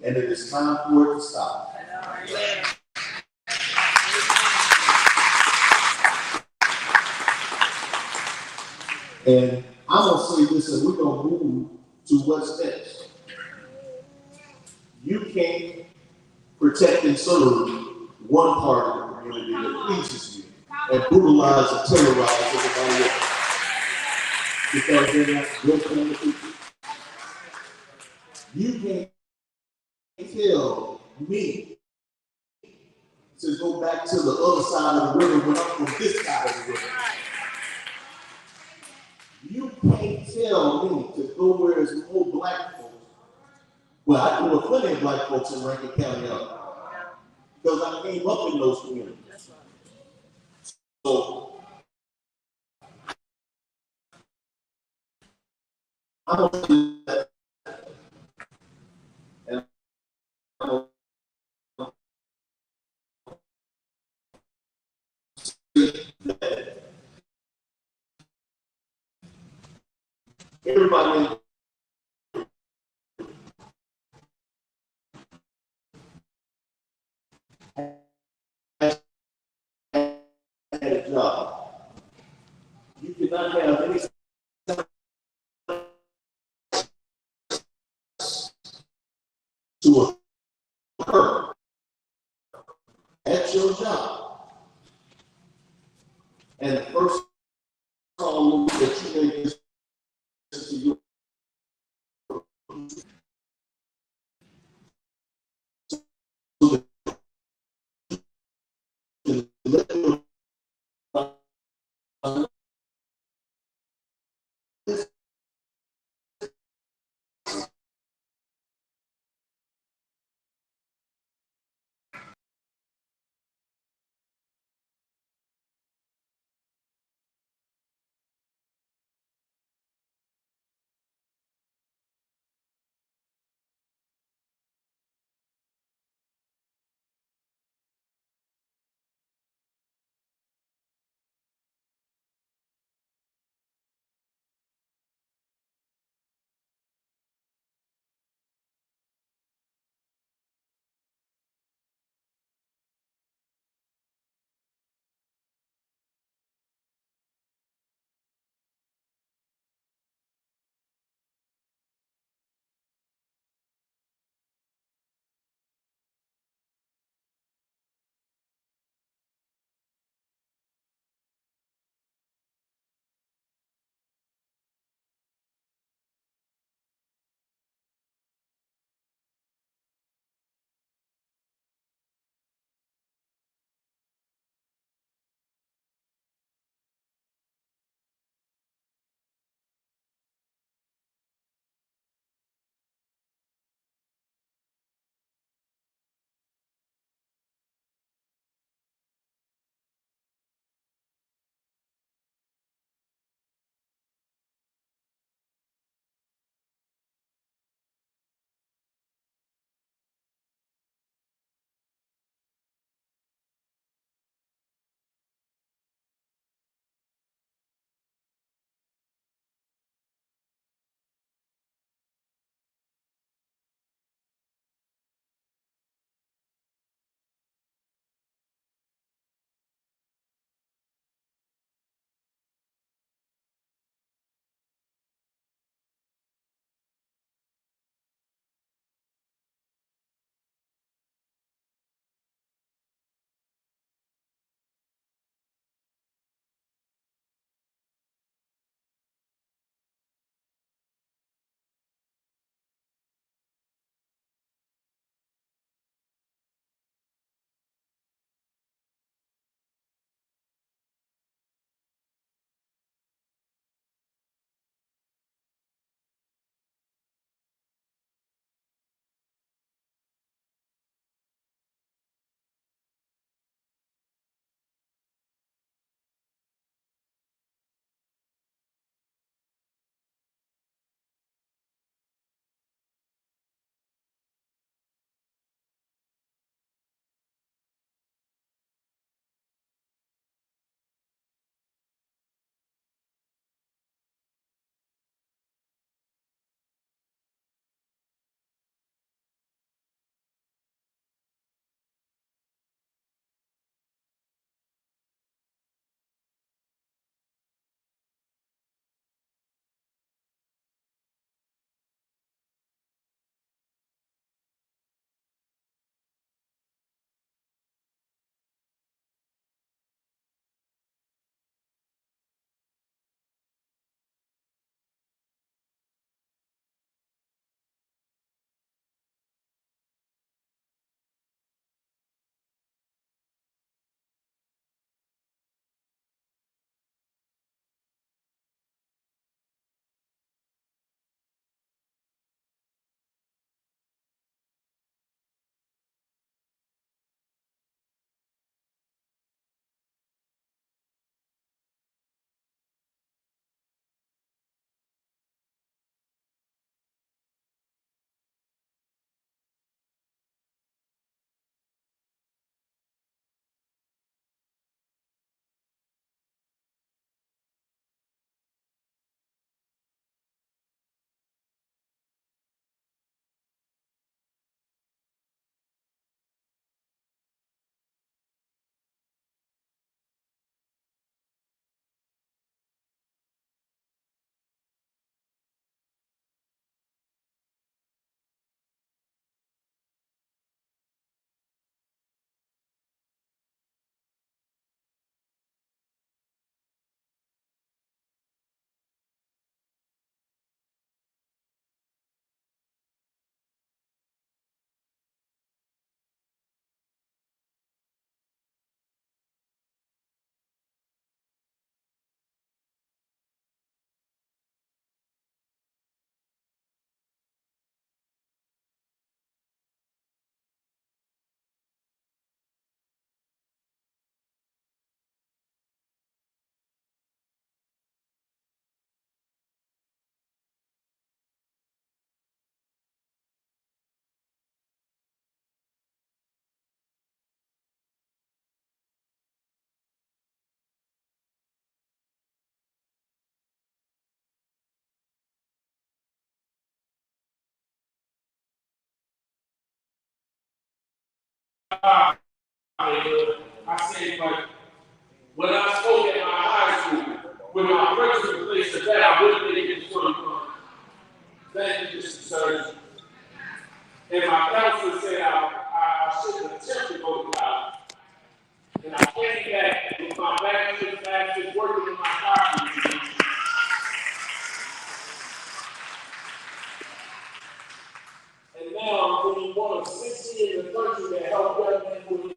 and it is time for it to stop. And I'm going to say this, and we're going to move to what's next. You can't protect and serve one part of the community that pleases you and brutalize and terrorize everybody else because they're not built on the people. You can't tell me to go back to the other side of the river when I'm from this side of the river. You can't tell me to go where there's more black folks. Well, I know plenty of black folks in Rankin County up because I came up in those communities. So I'm going to do that. And I'm going to say that everybody has had a job. You cannot have any to occur at your job. And the first call that you make is to your so that I said, but when I spoke at my high school, when my principal placed the bet, I wouldn't make it to thank you, Mr. Surgeon. And my counselor said I should attempt to go to college. And I came back with my bachelor's, master's, working in my doctorate. And now I'm being one of 60 in the country that help young men with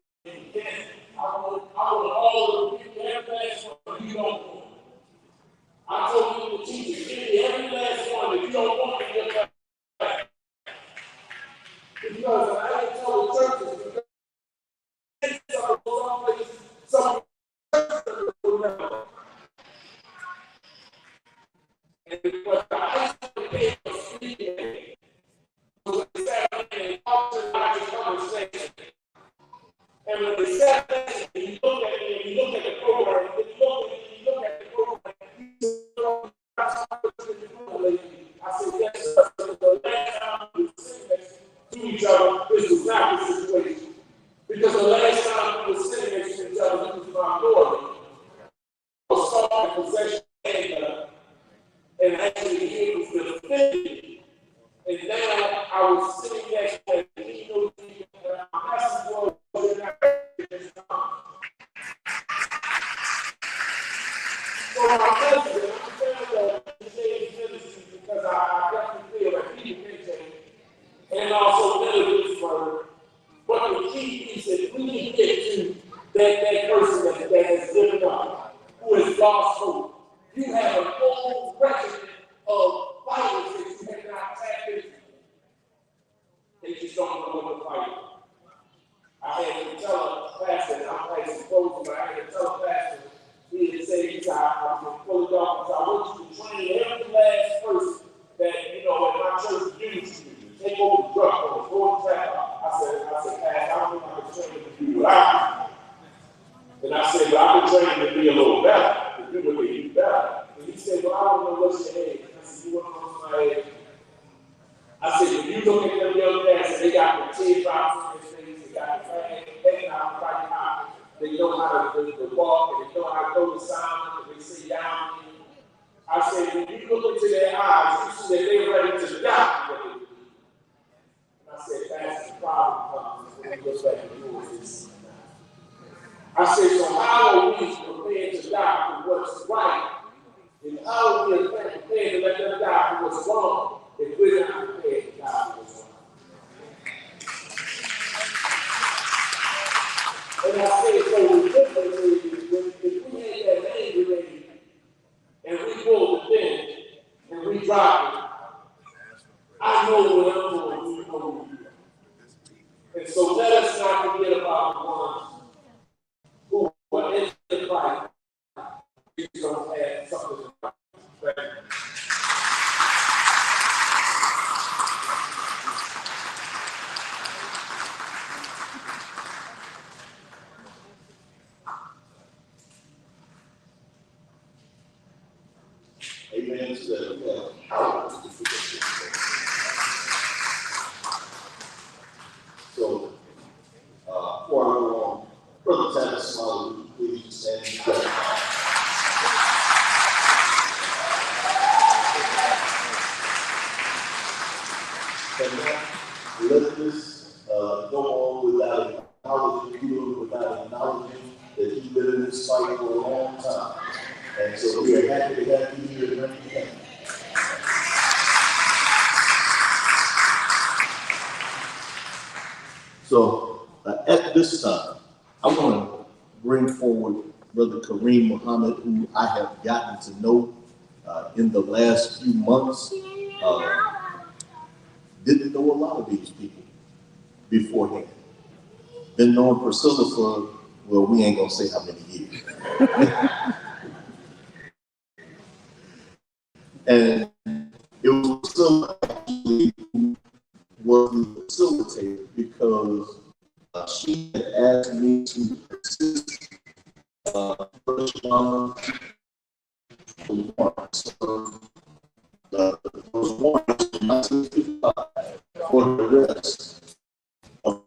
cancer. I want all of you, every last one you don't want. I told you the teachers, give me every last one that you don't want in your class. Because I didn't tell the churches, because some churches will never. And because the high school pay for speaking, was Saturday and talked to the conversation. And when they sat there, and you look at me, and you look at the program, and you look at the program, I said, yes, sir. The last time we were sitting next to each other, this was not the situation. Because the last time we were sitting next to each other, this was my Lord. I was talking possession and actually he was defending. And now I was sitting next to him, and he knows that my message was so my president, I'm saying that he said citizens because I definitely feel that he can change and also Millersburg. But the key piece is we need to get to that person that has given up, who has lost hope. You have a whole regimen of fighters that you have not tapped into. They just don't know what to fight. I had to tell a pastor, and I'm like supposed to, but I had to tell a pastor, he had said, he's I was full of doctors. I want you to train every last person that, you know, at my church gives you. Take over the drug course, go and trap. I said, Pastor, I don't think I can train you to do what I do. And I said, but I've been training to be a little better, to do what they do better. And he said, well, I don't know what's your age. I said, you want to know my age? I said, when you look at them young cats, they got the teardrops in their face, they got the flag, they know how to walk, and they know how to go to sound, and they say down. I said, when you look into their eyes, you see that they're ready to die. And I said, that's the problem when you look back and yours. I said, so how are we prepared to die for what's right? And how are we prepared to let them die for what's wrong if we're not prepared to die for what's wrong? And I said, so the difference is if we had that name ready and we pull the pin and we drop it, I know what I'm doing, you know what you're doing. And so let us not forget about the ones who are in the fight. We don't have something to fight. Amen. So, before I go on, Brother Tanner Smiley, please stand together. And now, let this go on without acknowledging you, without acknowledging that you've been in this fight for a long time. And so we are happy to have you here in Rankin. So at this time, I want to bring forward Brother Kareem Muhammad, who I have gotten to know in the last few months. Didn't know a lot of these people beforehand. Been knowing Priscilla for, well, we ain't gonna say how many years. And it was Priscilla actually who was the facilitator because she had asked me to assist First John those warnings in 1955 for the rest of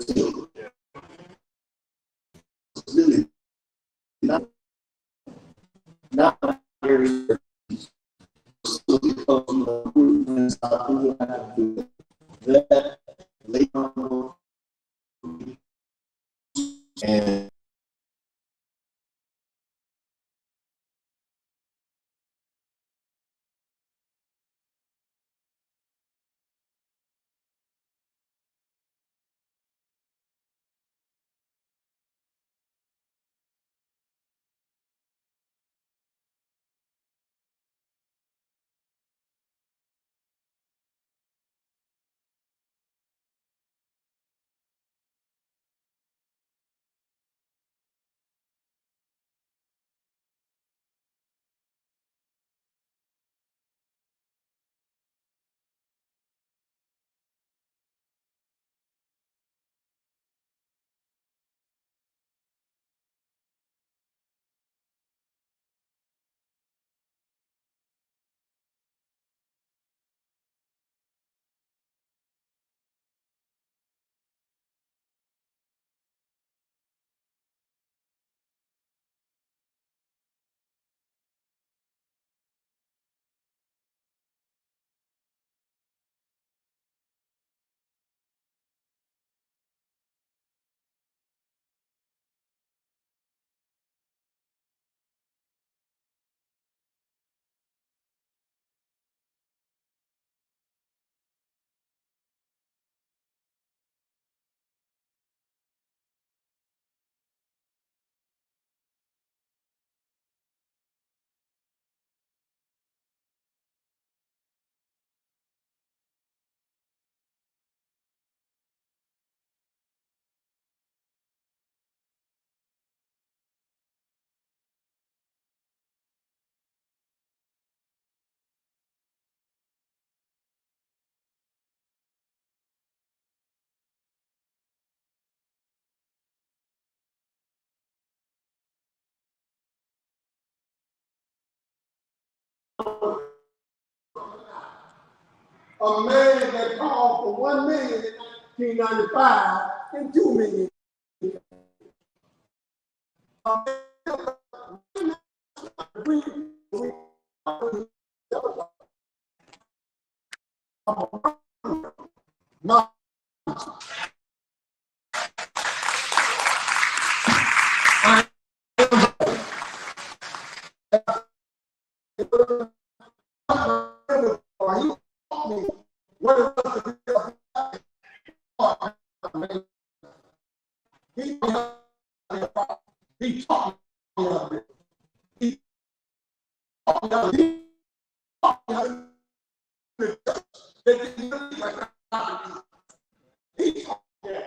children. It's really not very so because that later on and a man that called for 1 million in 1995 and 2 million. He taught me of it. He taught me of it. He taught me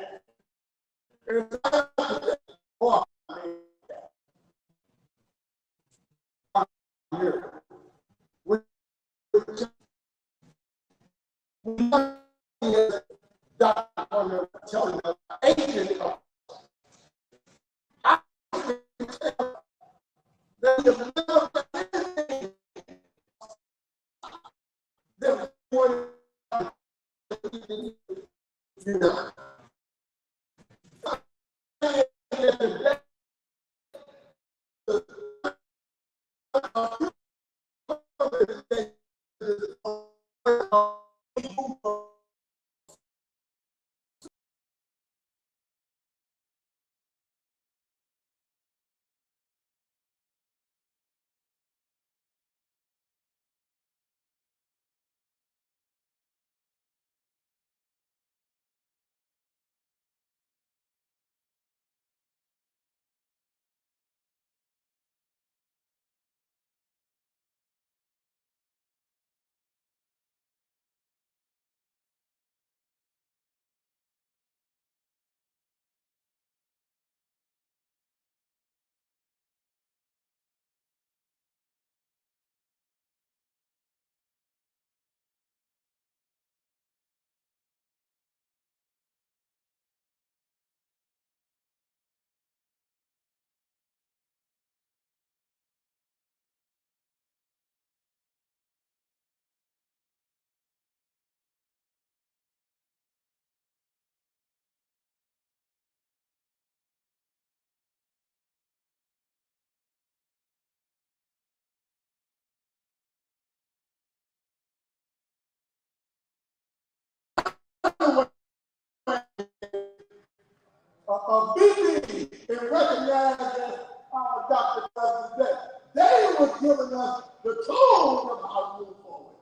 VP and recognized as our Dr. President. They were giving us the tone of how to move forward.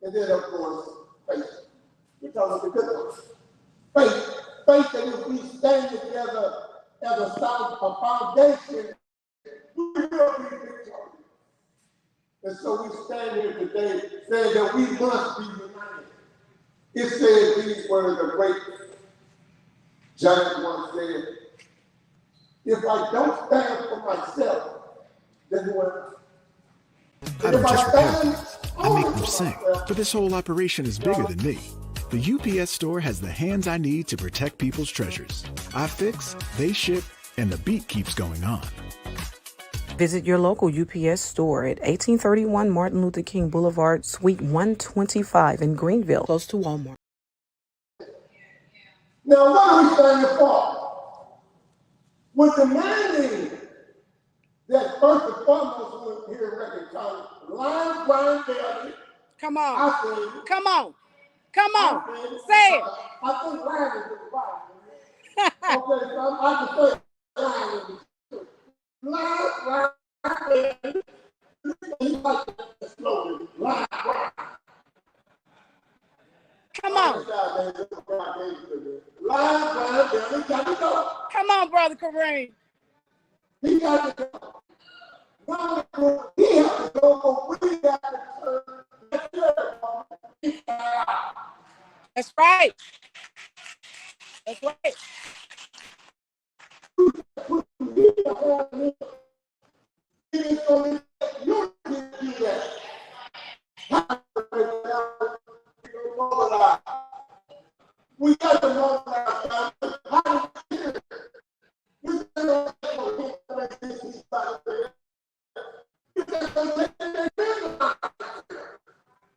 And then, of course, faith. We're talking about the good ones. Faith. Faith that if we stand together as a foundation, we will be victorious. And so we stand here today saying that we must be united. It says these words, a great giant once said, if I don't stand for myself, then who am I? I don't just repair things, I make them sing. But this whole operation is bigger than me. The UPS store has the hands I need to protect people's treasures. I fix, they ship, and the beat keeps going on. Visit your local UPS store at 1831 Martin Luther King Boulevard, Suite 125 in Greenville, close to Walmart. Now, what are we standing for? We're demanding that first and foremost, we're here in Rankin County, line grind daily. Come on. Come on. Come on. Say it. I think line is right. Okay, so I can say line is line daily. He like the slogan, line grind. Come on. Line grind daily. Got to go. Come on, Brother Kareem. He got to go. He has to go, but we got to turn. That's right. That's right. We got to mobilize.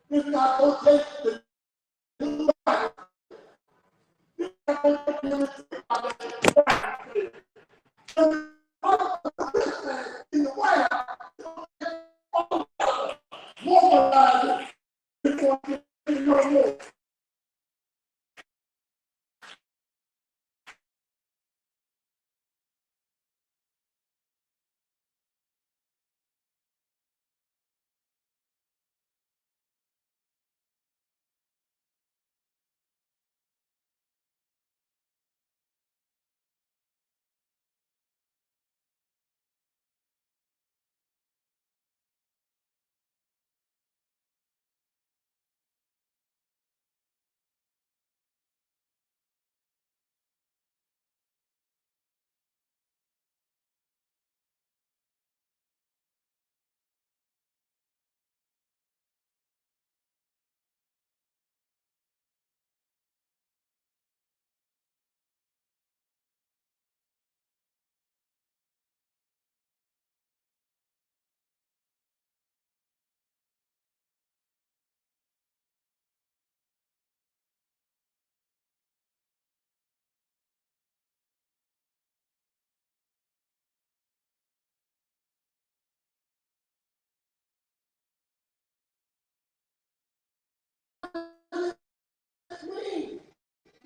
It's not going to take the in the White House, mobilize it.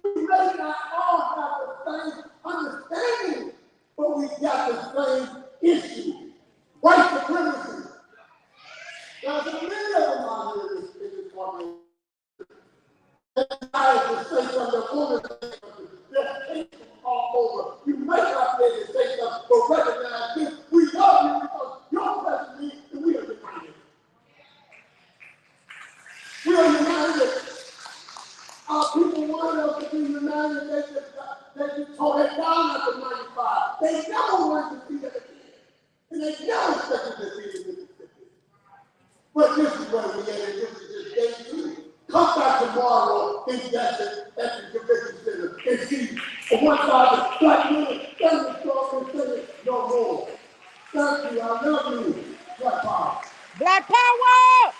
We may not all have the same understanding, but we got the same issue. White supremacy. There's a million of them out here in this country. And I have to say something over the all over. You may not be able to say something, but recognize this. We love you because your presence means that we are united. We are united. Our people wanted us to be united. They just tore it down after 95. They never wanted to see that again. And they never expected to see it again. But this is where we at, and this is just day two. Come back tomorrow in Jackson at the convention center and see on one side the black women standing strong and saying no more. Thank you. I love you. Black power. Black power!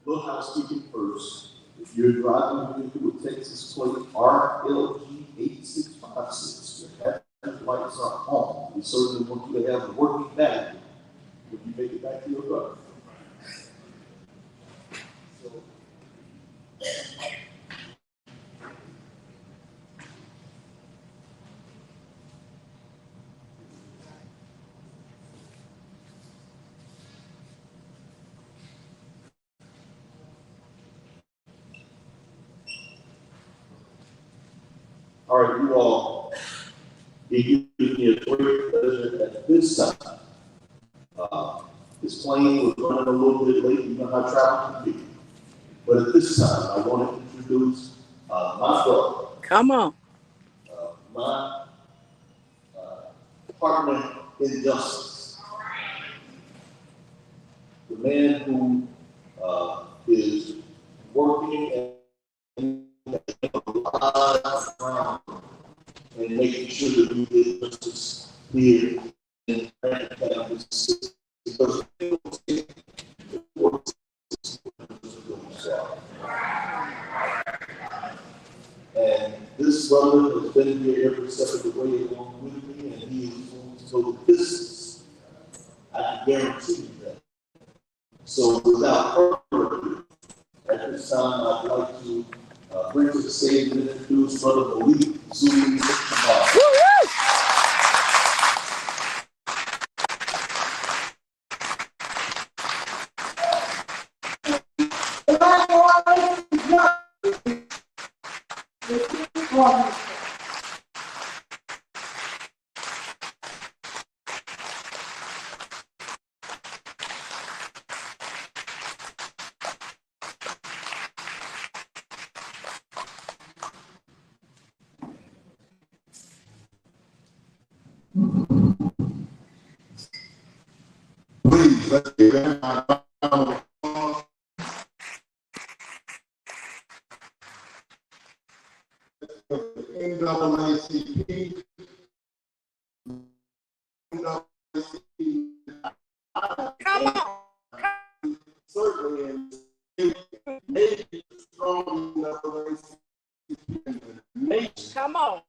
Little housekeeping first. You're driving into a Texas plate RLG 8656. Your hazard lights are on. We certainly want you to have a working battery when you make it back to your car. All right, you all, it gives me a great pleasure at this time. This plane was running a little bit late, you know how travel can be. But at this time, I want to introduce my brother, Come on. my partner in justice, the man who is working and making sure that we get justice here in Rankin because and this brother has been here every step of the way along with me, and he is going to go the distance. I can guarantee you that. So without further ado, at this time, I'd like to bring to the stage and introduce Brother Malik Zuli. Please, let's give him a round of applause. NAACP, Come on. certainly, maybe strong NAACP in the nation. Come on.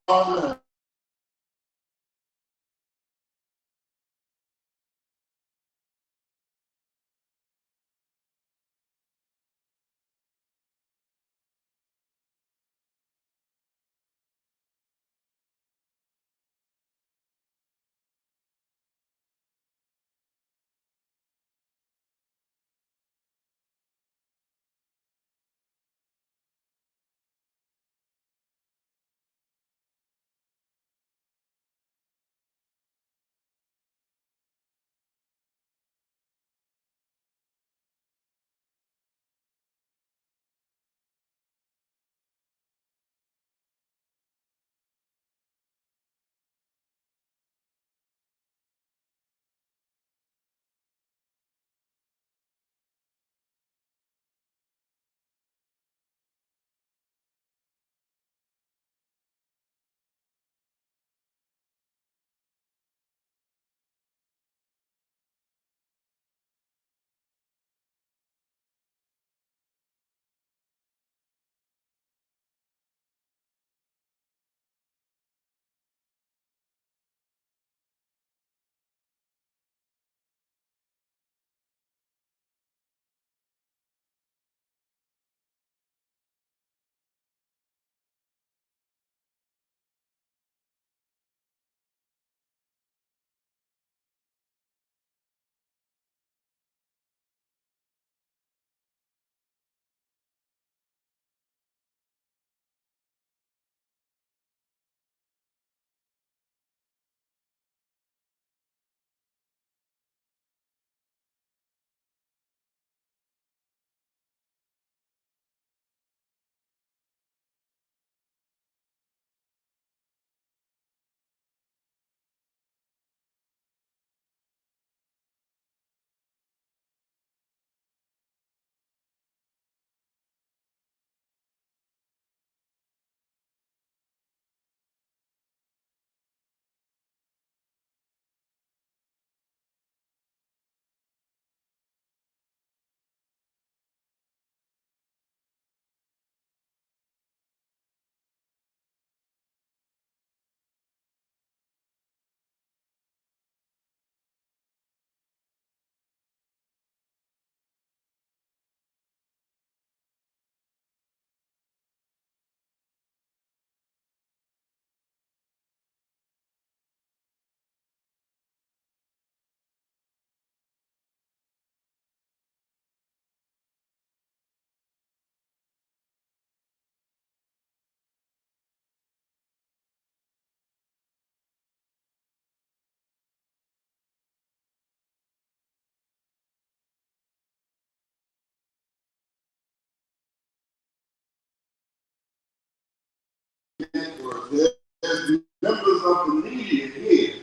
there's members of the media here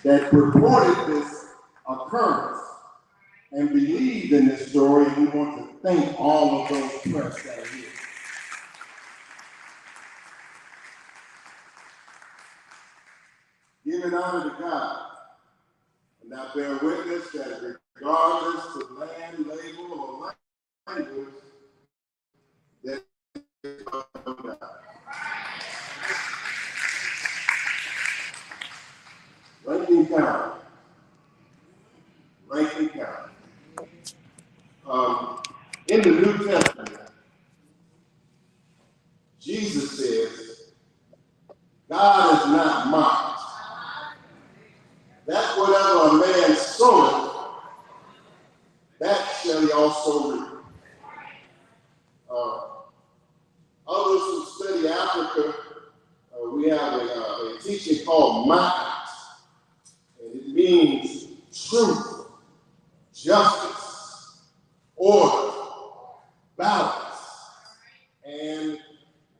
that reported this occurrence and believed in this story, and we want to thank all of those press that are here. Giving honor to God, and now bear witness that regardless of land, label, or language, that is God. Rankin County. In the New Testament, Jesus says, God is not mocked. That whatever a man soweth, that shall he also reap. Others who study Africa, we have a teaching called Ma'at, and it means truth, justice, order, balance, and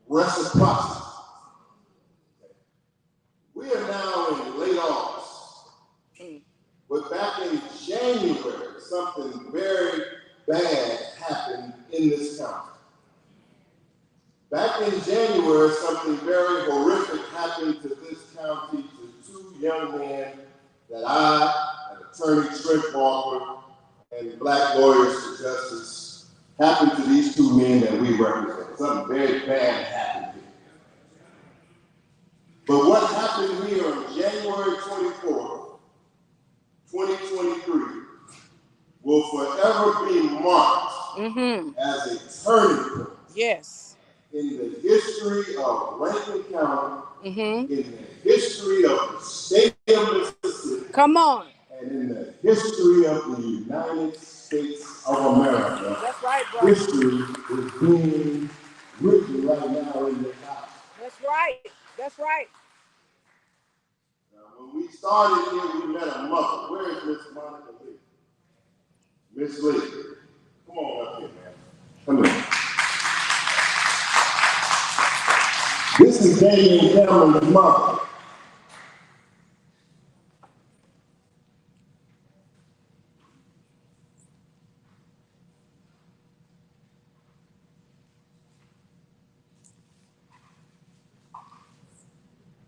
reciprocity. We are now in late August, but back in January, something very bad happened in this county. Back in January, something very horrific happened to this county to two young men that I, and attorney Trent Walker, and Black Lawyers for Justice, happened to these two men that we represent. Something very bad happened here. But what happened here on January 24th, 2023, will forever be marked as a turning point. Yes. In the history of Rankin County, in the history of the state of Mississippi, Come on. and in the history of the United States of America. That's right, bro. History is being written right now in this house. That's right. That's right. Now, when we started here, we met a mother. Where is Miss Monica Lee? Miss Lee, come on up here, man. Come here. This is Damian Cameron's mother.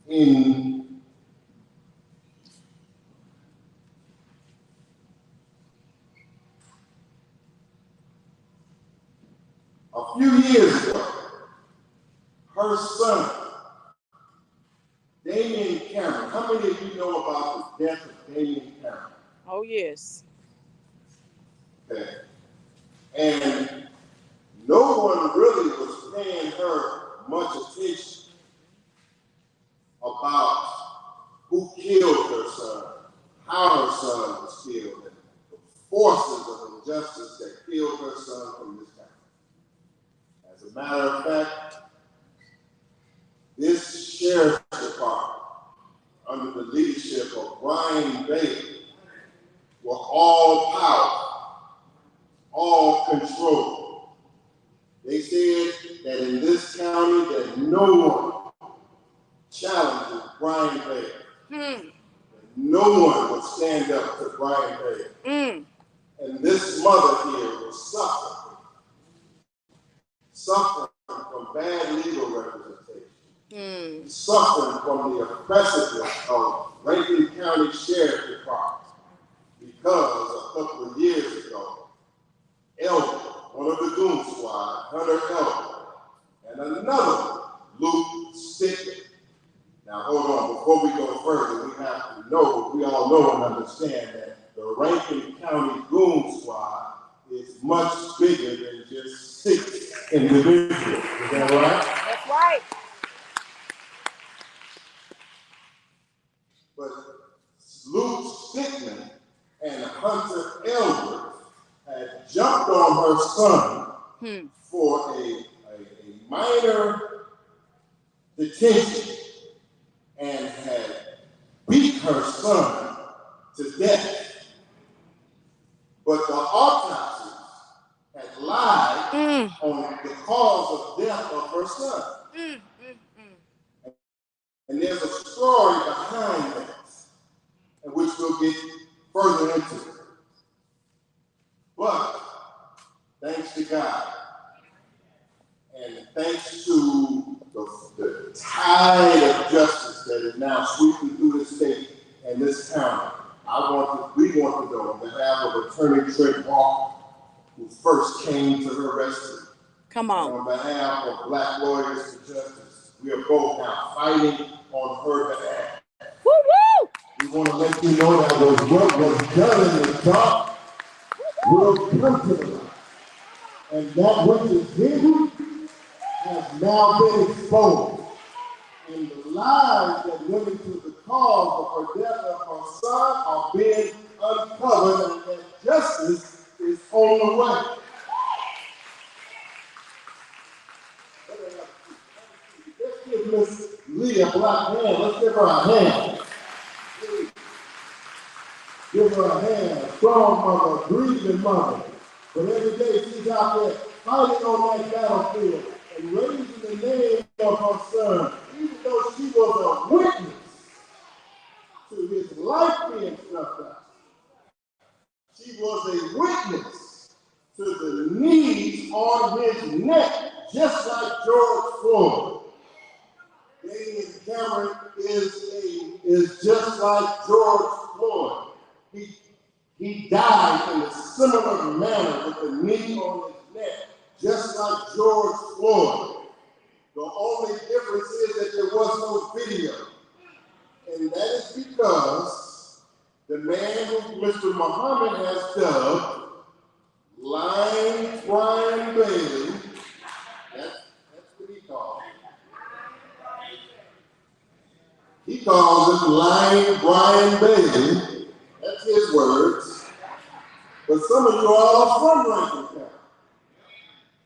In a few years ago, her son, Damian Cameron. How many of you know about the death of Damian Cameron? Oh, yes. Okay. And no one really was paying her much attention about who killed her son, how her son was killed, and the forces of injustice that killed her son from this county. As a matter of fact, this sheriff's department, under the leadership of Brian Bailey, were all powerful, all control. They said that in this county that no one challenges Brian Bailey. That no one would stand up to Brian Bailey. And this mother here was suffering from bad legal representation, suffering from the oppressiveness of Rankin County Sheriff Department, because a couple of years ago, Elder, one of the Goon Squad, Hunter Elder, and another, Luke Stickett. Now hold on, before we go further, we have to know, we all know and understand that the Rankin County Goon Squad is much bigger than just 6 individuals. Is that right? That's right. But Luke Stickman and Hunter Elder had jumped on her son for a minor detention and had beat her son to death. But the autopsy had lied on the cause of death of her son. there's a story behind that, and which we'll get further into. But thanks to God, and thanks to the tide of justice that is now sweeping through this state and this county, we want to know on behalf of Attorney Trent Walker, who first came to her rescue. Come on. And on behalf of Black Lawyers for Justice, we are both now fighting on her behalf. Woo woo! We want to let you know that what was done in the dark will come to the light. And that which is hidden has now been exposed. And the lies that went into the cause of her death of her son are being uncovered, and that justice is on the way. Let's give Miss Lee a black hand. Let's give her a hand. Give her a hand. A strong mother, a breathing mother. But every day she's out there fighting on that battlefield and raising the name of her son, even though she was a witness to his life being snuffed out. She was a witness to the knees on his neck, just like George Floyd. Damian Cameron is just like George Floyd. He died in a similar manner with the knee on his neck, just like George Floyd. The only difference is that there was no video. And that is because the man who Mr. Muhammad has dubbed Lying Brian Bailey, that's what he called. He calls him Lying Brian Bailey. That's his words. But some of you all are from Rankin County.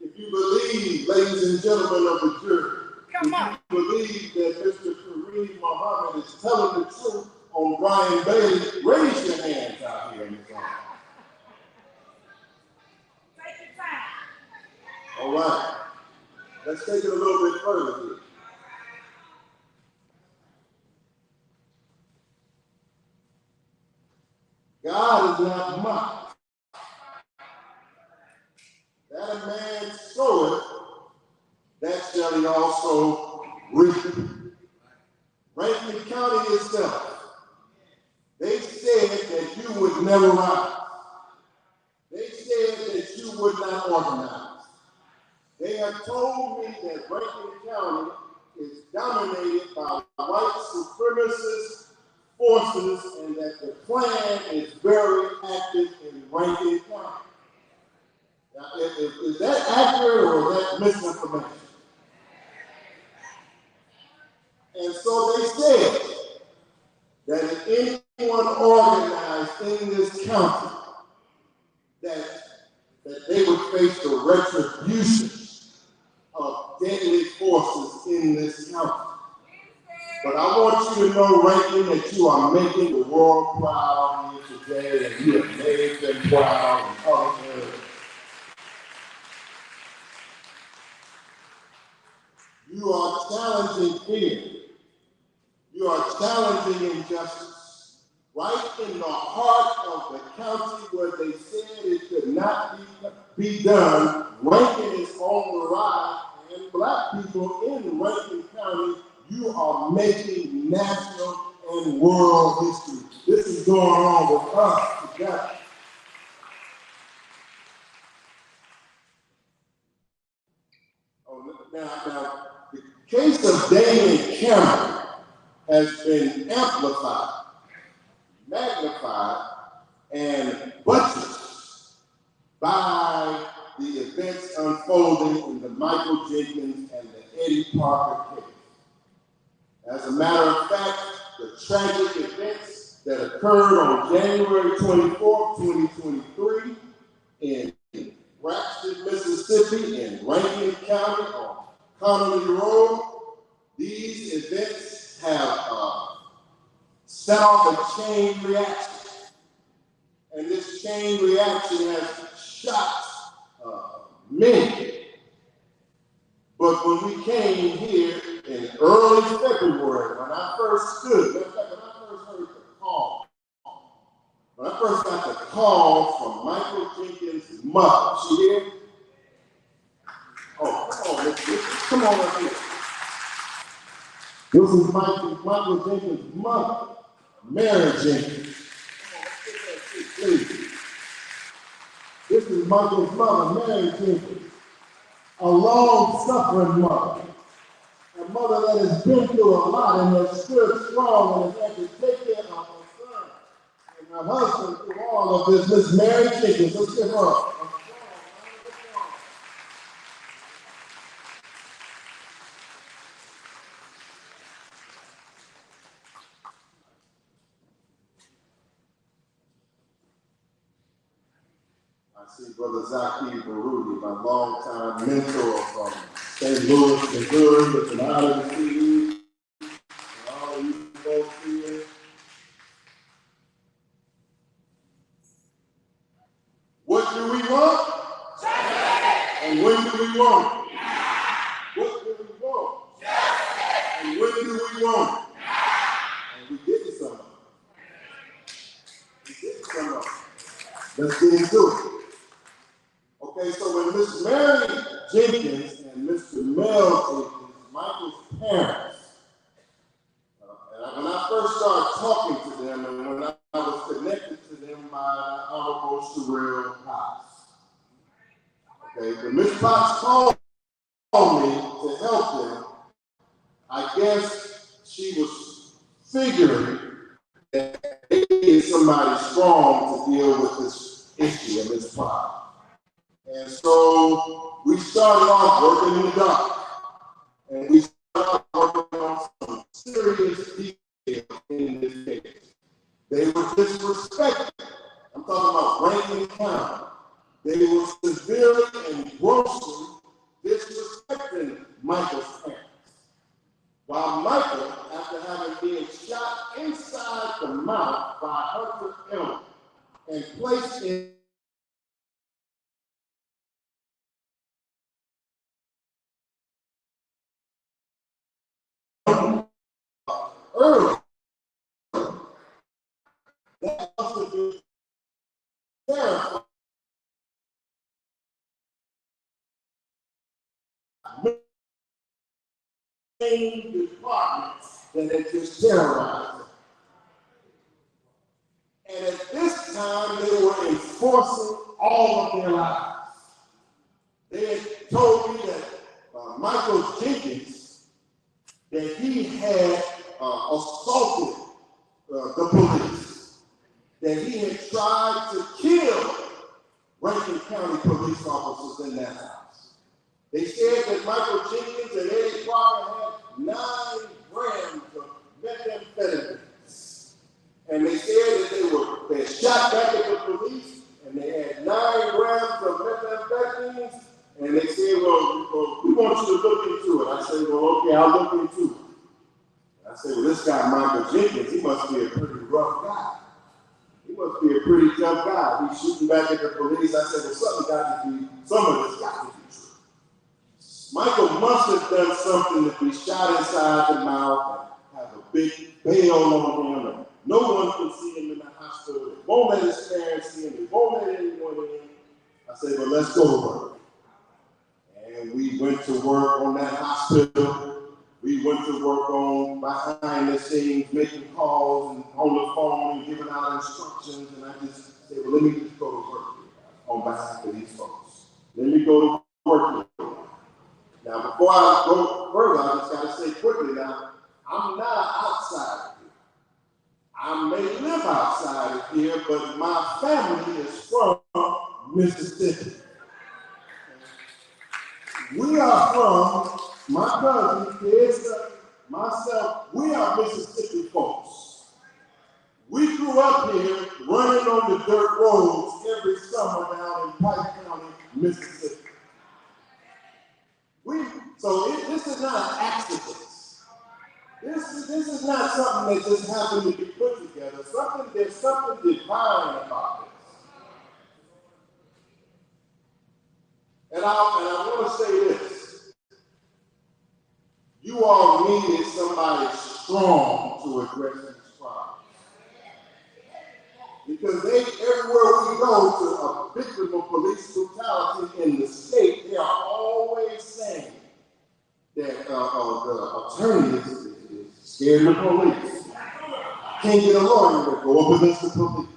If you believe, ladies and gentlemen of the jury, Come on. if you believe that Mr. Kareem Muhammad is telling the truth on Brian Bailey, raise your hands out here in this room. Take your time. All right. Let's take it a little bit further here. God is not mocked. That a man soweth, that shall he also reap. Rankin County itself, they said that you would never rise. They said that you would not organize. They have told me that Rankin County is dominated by white supremacist forces and that the Klan is very active in Rankin County. Now, is that accurate or is that misinformation? And so they said that if anyone organized in this county, that they would face the retribution of deadly forces in this county. But I want you to know, Rankin, that you are making the world proud here today, and you have made them proud in other areas. You are challenging fear. You are challenging injustice. Right in the heart of the county where they said it could not be done, Rankin is on the rise, and black people in Rankin County, you are making national and world history. This is going on with us together. Now, the case of Damian Cameron has been amplified, magnified, and buttressed by the events unfolding in the Michael Jenkins and the Eddie Parker case. As a matter of fact, the tragic events that occurred on January 24, 2023 in Braxton, Mississippi, in Rankin County on Connolly Road, these events have set off a chain reaction. And this chain reaction has shocked many. But when we came here in early February, when I first stood, when I first heard the call, when I first got the call from Michael Jenkins' mother, she here? Oh, come on, listen, come on up here. This is Michael Jenkins' mother, Mary Jenkins. Please. This is Michael's mother, Mary Jenkins, a long-suffering mother. A mother that has been through a lot and has stood strong and has had to take care of her son and her husband through all of this. Miss Mary Jenkins, let's give her a strong. I see Brother Zaki Baruti, my longtime mentor from St. Louis, Missouri. It's an honor to see you and all of you folks here. What do we want? And when do we want it? What do we want? And when do we want it? And we get some of it. We get some of it. Let's get into it. Okay, so when Miss Mary Jenkins and Mr. Mel Jenkins, Michael's parents, and when I first started talking to them and when I was connected to them by the Honorable Sherelle Potts. Okay, when Miss Potts called me to help them, I guess she was figuring that they needed somebody strong to deal with this issue of this problem. And so we started off working in the dark. And we started working on some serious details in this case. They were disrespected. I'm talking about Rankin County. They were severely and grossly disrespecting Michael's parents. While Michael, after having been shot inside the mouth by Hunter Elmer and placed in early, that must have been terrifying. Main departments that had just terrorized them. And at this time, they were enforcing all of their lives. They had told me that Michael Jenkins, that he had assaulted the police, that he had tried to kill Rankin County police officers in that house. They said that Michael Jenkins and Eddie Parker had 9 grams of methamphetamines. And they said that they had shot back at the police and they had 9 grams of methamphetamines. And they said, well, we want you to look into it. I said, well, okay, I'll look into it. I said, well, this guy, Michael Jenkins, he must be a pretty rough guy. He must be a pretty tough guy. He's shooting back at the police. I said, well, some of this got to be true. Michael must have done something to be shot inside the mouth and have a big bail on him. And no one can see him in the hospital. They won't let his parents see him. They won't let anyone in. I said, well, let's go to work. And we went to work on that hospital. We went to work on behind the scenes, making calls and on the phone and giving out instructions. And I just said, well, let me just go to work on behalf of these folks. Let me go to work. Now, before I go further, I just got to say quickly now, I'm not an outsider here. I may live outside of here, but my family is from Mississippi. We are from, my cousin, myself, we are Mississippi folks. We grew up here running on the dirt roads every summer down in Pike County, Mississippi. This is not an accident. This is not something that just happened to be put together. There's something divine about this. And I want to say this. You all needed somebody strong to address these problems. Because everywhere we go to a victim of police brutality in the state, they are always saying that the attorney is scared of the police. Can't get a lawyer to go up against the police.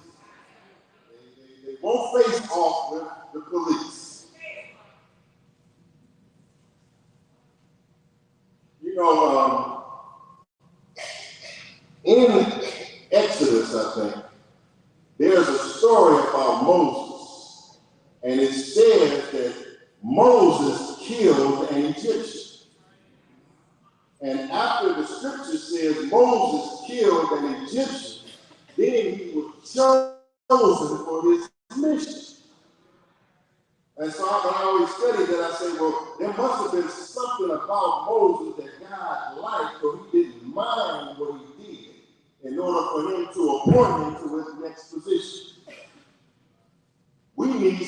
They won't face off with the police. You know, in Exodus, I think, there's a story about Moses, and it says that Moses killed an Egyptian. And after the scripture says Moses killed an Egyptian, then he was chosen for his mission. And so when I always study that, I say, well, there must have been something about Moses that God liked, or he didn't mind what he did in order for him to appoint him to his next position. We need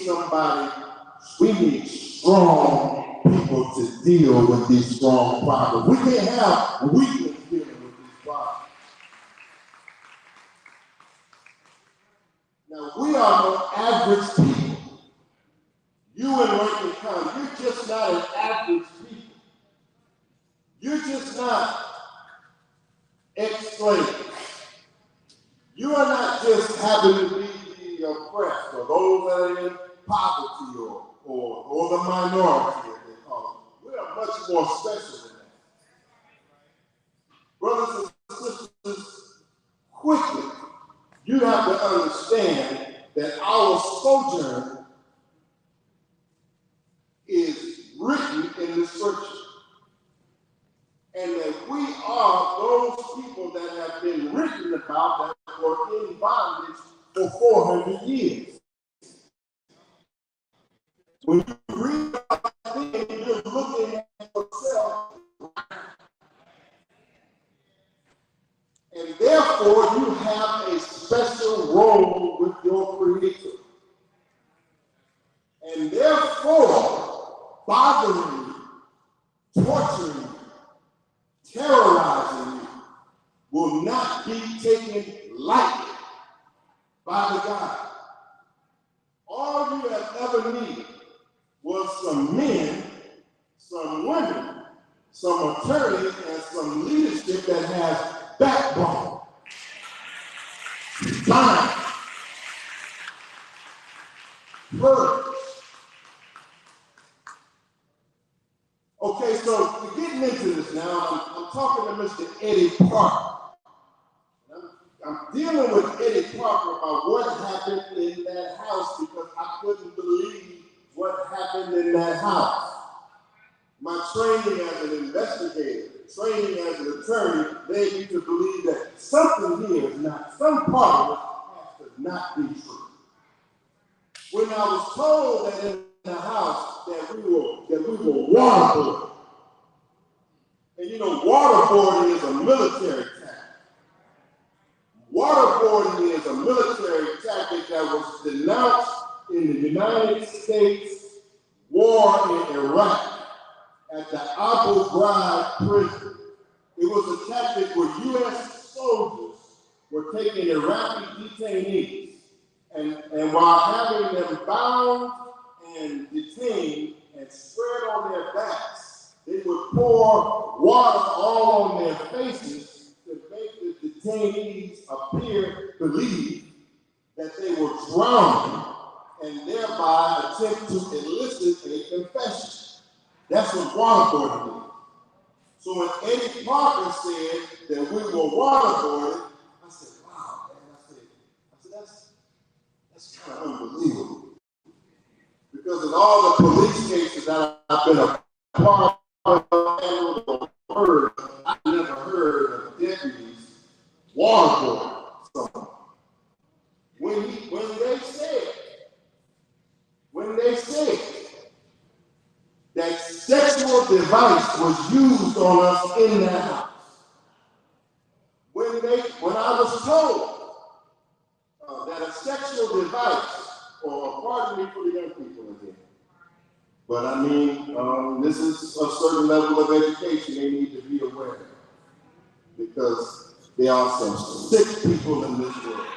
strong people to deal with these strong problems. We can't have weakness dealing with these problems. Now, we are no average people. You in Rankin County, you're just not an average people. You're just not ex-slaves. You are not just happen to be the oppressed or those that are in poverty or the minority, as they call it. We are much more special than that. Brothers and sisters, quickly, you have to understand that our sojourn is written in the scripture. And that we are those people that have been written about that were in bondage for 400 years. When you read about that, you're looking at yourself. And therefore, you have a special role with your Creator. And therefore, bothering you, torturing you, terrorizing you will not be taken lightly by the God. All you have ever needed was some men, some women, some attorneys, and some leadership that has backbone, spine, courage. Okay, so we're getting into this now. I'm talking to Mr. Eddie Parker. I'm dealing with Eddie Parker about what happened in that house because I couldn't believe what happened in that house. My training as an investigator, training as an attorney, led me to believe that something here is not, some part of it has to not be true. When I was told that in the house that we were waterboarding, and you know, waterboarding is a military tactic. Waterboarding is a military tactic that was denounced in the United States war in Iraq at the Abu Ghraib prison. It was a tactic where U.S. soldiers were taking Iraqi detainees and while having them bound and detained and spread on their backs, they would pour water all on their faces to make the detainees believe that they were drowning and thereby attempt to elicit a confession. That's what waterboarding is. So when Eddie Parker said that we were waterboarded, I said, wow, man. I said that's kind of unbelievable. Because in all the police cases that I've been a part of, I never heard of deputies waterboarding someone. When they said that sexual device was used on us in that house, when I was told that a sexual device, or pardon me for the young people again, but I mean, this is a certain level of education they need to be aware of. because there are some sick people in this world.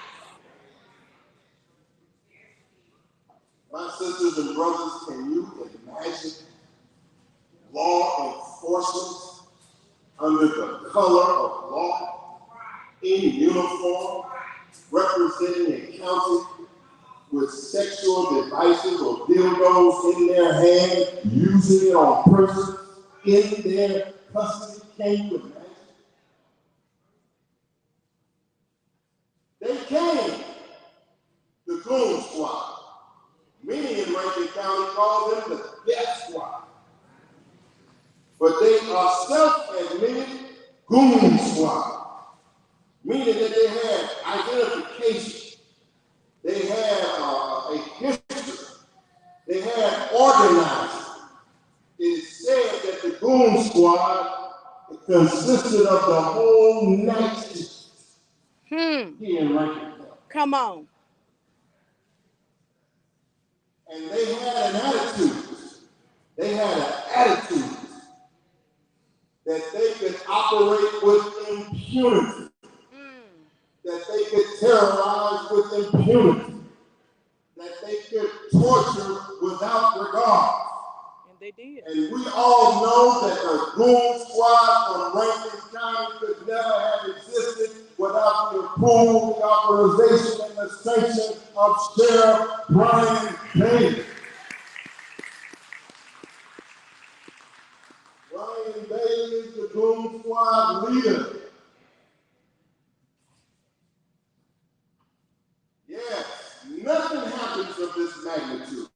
My sisters and brothers, can you imagine law enforcement under the color of law, in uniform, representing a county with sexual devices or dildos in their hand, using it on persons in their custody? Can you imagine? They came, the goon squad. Many in Rankin County call them the death squad. But they are self-admitted goon squad, meaning that they have identification, they have a history, they have organizing. It is said that the goon squad consisted of the whole night here in Rankin County. Come on. And they had an attitude. They had an attitude that they could operate with impunity, that they could terrorize with impunity, that they could torture without regard. And they did. And we all know that the goon squad from Rankin County could never have existed without the approval, the authorization, and the sanction of Sheriff Brian Bailey. Brian Bailey is the goon squad leader. Yes, nothing happens of this magnitude.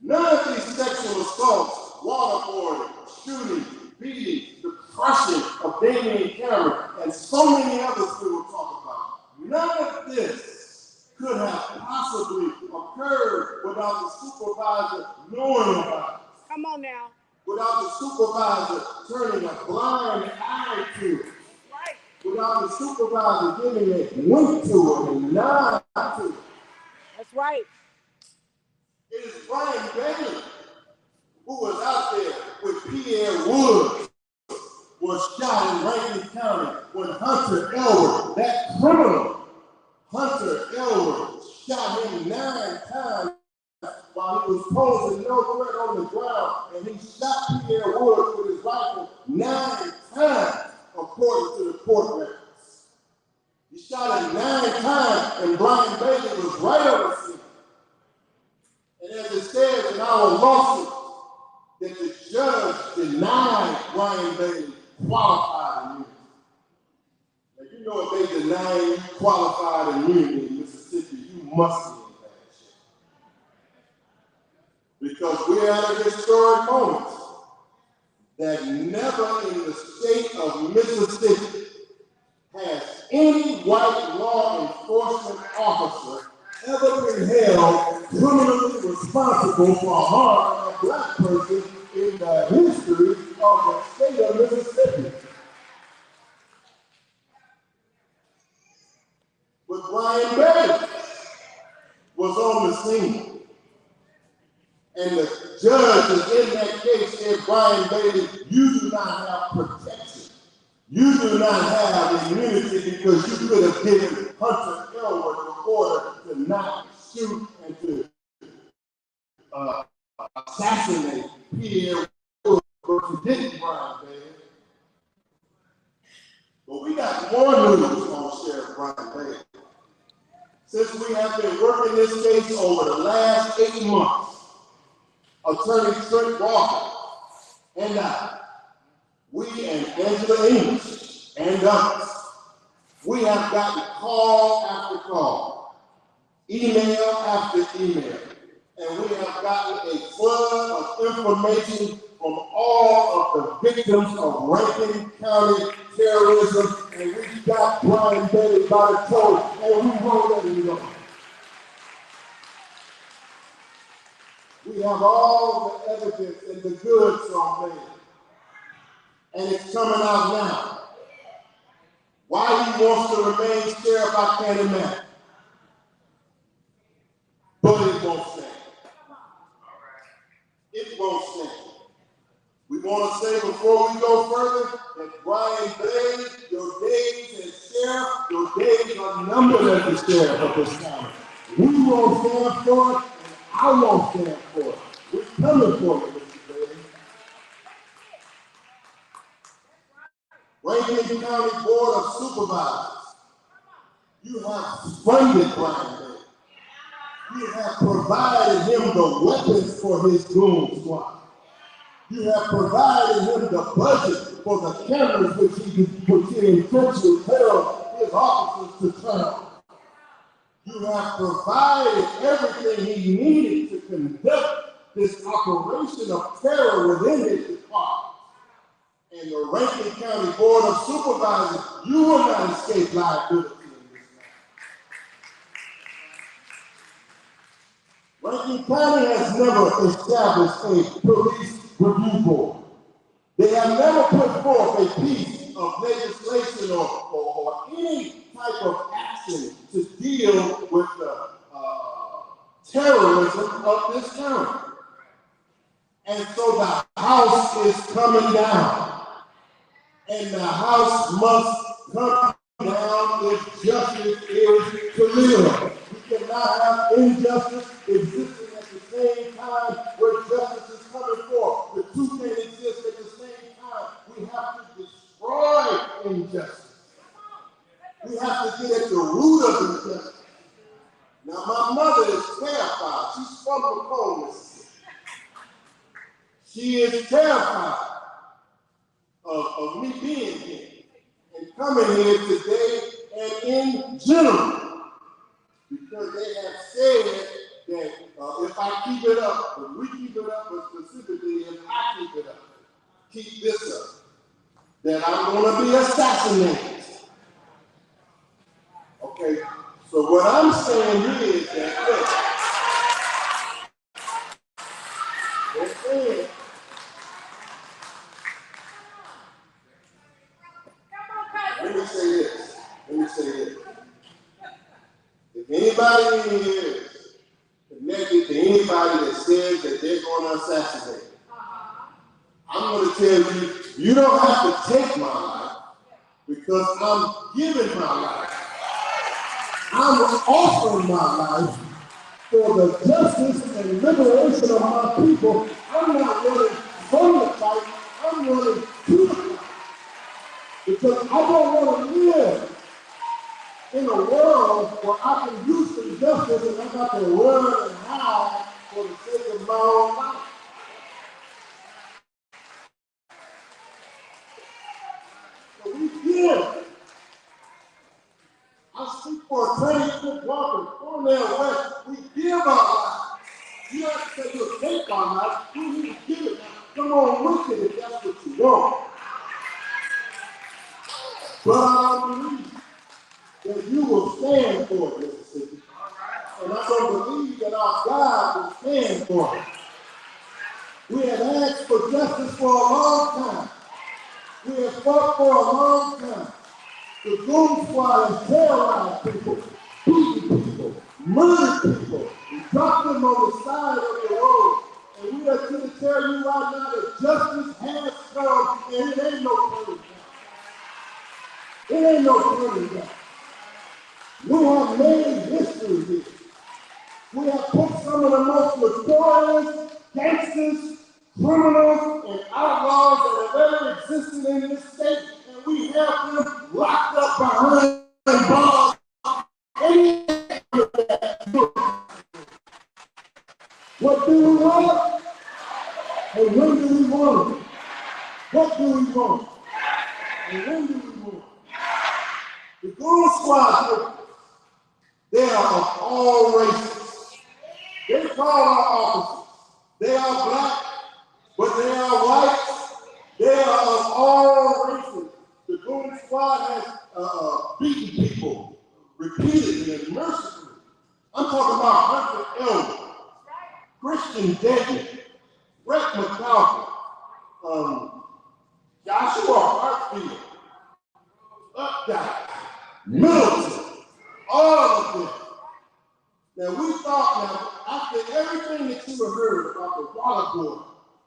None of these sexual assaults, waterboarding, shooting, beating, the crushing of Damian Cameron, and so many others we will talk about, none of this could have possibly occurred without the supervisor knowing about it. Come on now. Without the supervisor turning a blind eye to it. Right. Without the supervisor giving a wink to it and nod to it. That's right. It is Brian Bailey who was out there when Pierre Woods was shot in Rankin County, when Hunter Elwood, that criminal, Hunter Elwood, shot him 9 times while he was posing no threat on the ground, and he shot Pierre Woods with his rifle 9 times, according to the court records. He shot him 9 times, and Brian Bailey was right on the scene. And as it says in our lawsuit, that the judge denied Brian Bailey qualified immunity. Now, you know if they deny you qualified immunity in Mississippi, you must be in bad shape. Because we're at a historic moment that never in the state of Mississippi has any white law enforcement officer ever been held criminally responsible for harming a black person in the history of the state of Mississippi. But Brian Bailey was on the scene. And the judges in that case said, Brian Bailey, you do not have protection. You do not have immunity because you could have given Hunter Elwood the order to not shoot and to assassinate Pierre Woods, but you didn't, Brian Bailey. But we got more news on Sheriff Brian Bailey. Since we have been working this case over the last 8 months, Attorney Trent Walker and I, we and Angela English and others, we have gotten call after call, email after email, and we have gotten a flood of information from all of the victims of Rankin County terrorism, and we got Brian Bailey by the toe, and we won't let him go. We have all the evidence and the goods on Bailey. And it's coming out now. Why he wants to remain sheriff, I can't imagine. But it won't stand. It won't stand. We want to say before we go further that Brian Blade, your days as sheriff, your days are numbered as the sheriff of this county. We won't stand for it, and I won't stand for it. We're coming for you, Mr. Blade. Rankin County Board of Supervisors, you have funded Brian Blade. You have provided him the weapons for his goon squad. You have provided him the budget for the cameras which he intentionally tell his officers to turn on. You have provided everything he needed to conduct this operation of terror within his department. And the Rankin County Board of Supervisors, you will not escape liability in this matter. Rankin County has never established a police review board. They have never put forth a piece of legislation or any type of action to deal with the terrorism of this county. And so the house is coming down. And the house must come down if justice is to live. We cannot have injustice existing at the same time where justice is coming forth. The two can exist at the same time. We have to destroy injustice. We have to get at the root of injustice. Now, my mother is terrified. She's from Macomb, Mississippi. She is terrified of me being here and coming here today and in general, because they have said that if I keep it up, if we keep it up, but specifically if I keep it up, keep this up, that I'm going to be assassinated. Okay, so what I'm saying here is that, look, they're saying, let me say this. If anybody in here is connected to anybody that says that they're going to assassinate, I'm going to tell you, you don't have to take my life because I'm giving my life. I'm offering my life for the justice and liberation of my people. I'm not running from the fight, I'm running to the fight. Because I don't want to live in a world where I can do some justice and I got to run and hide for the sake of my own life. So we give. I speak for Attorney Cook Walker, Cornell West. We give our lives. You don't have to say you'll take our lives. We need to give it. Come on with it if that's what you want. But I believe that you will stand for it, Mississippi. And I don't believe that our God will stand for it. We have asked for justice for a long time. We have fought for a long time. The goon squad has terrorized people, beaten people, murdered people, and dropped them on the side of the road. And we are here to tell you right now that justice has come, and it ain't no turning back. It ain't no turning back. We have made history here. We have put some of the most notorious gangsters, criminals, and outlaws that have ever existed in this state, and we have them locked up behind bars. What do we want? And when do we want it? What do we want? And when do we want it? The Goon Squad, they are of all races. They call our officers. They are black, but they are white. They are of all races. The Goon Squad has beaten people repeatedly and mercifully. I'm talking about Hunter Elder, Christian David, Brett McCalvin, Joshua Hartfield, Updike, Middleton, all of them. Now we thought, after everything that you have heard about the water board,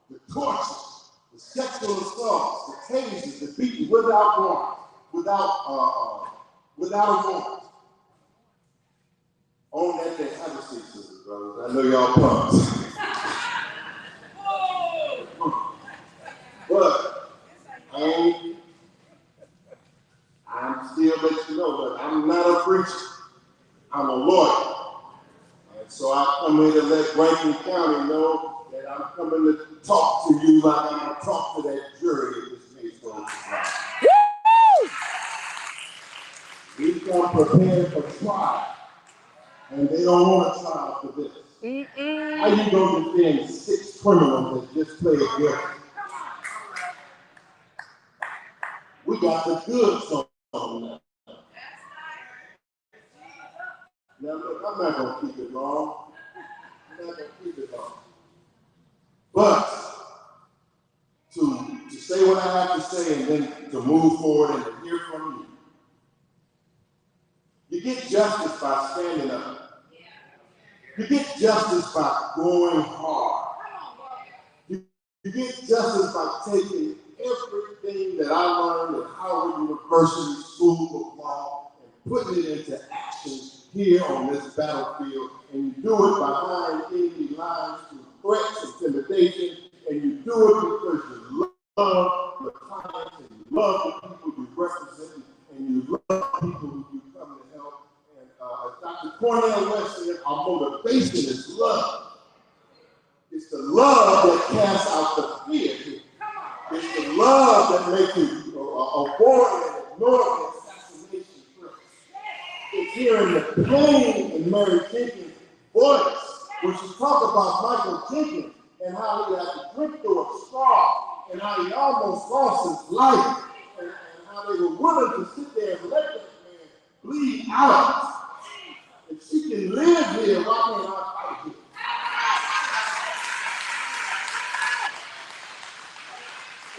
the torches, the the sexual assaults, the cases, the beating without warrant, without a warrant. On that day, have a seat, sisters, brothers. I know y'all pumped. But I'm still letting you know that I'm not a preacher. I'm a lawyer. And so I come here to let Rankin County know that I'm coming to talk to you like I'm going to talk to that jury if this case goes right. We come prepared for trial. And they don't want a trial for this. How you going to defend 6 criminals that just played guilty? We got the goods on that. Now look, I'm not going to keep it long. But to say what I have to say and then to move forward and to hear from you. You get justice by standing up. You get justice by going hard. You get justice by taking everything that I learned at Howard University School of Law and putting it into action here on this battlefield. And you do it behind enemy lines through threats, intimidation, and you do it because you love the clients and you love the people you represent and you love people who you come to help. And Dr. Cornell West said, our motivation is love. It's the love that casts out the fear. It's the love that makes you avoid and ignore the assassination threats. It's hearing the pain in Mary Jenkins' voice when she talked about Michael Jenkins and how he had to drink through a straw and how he almost lost his life and how they were willing to sit there and let that man bleed out. If she can live here, why can't I fight here?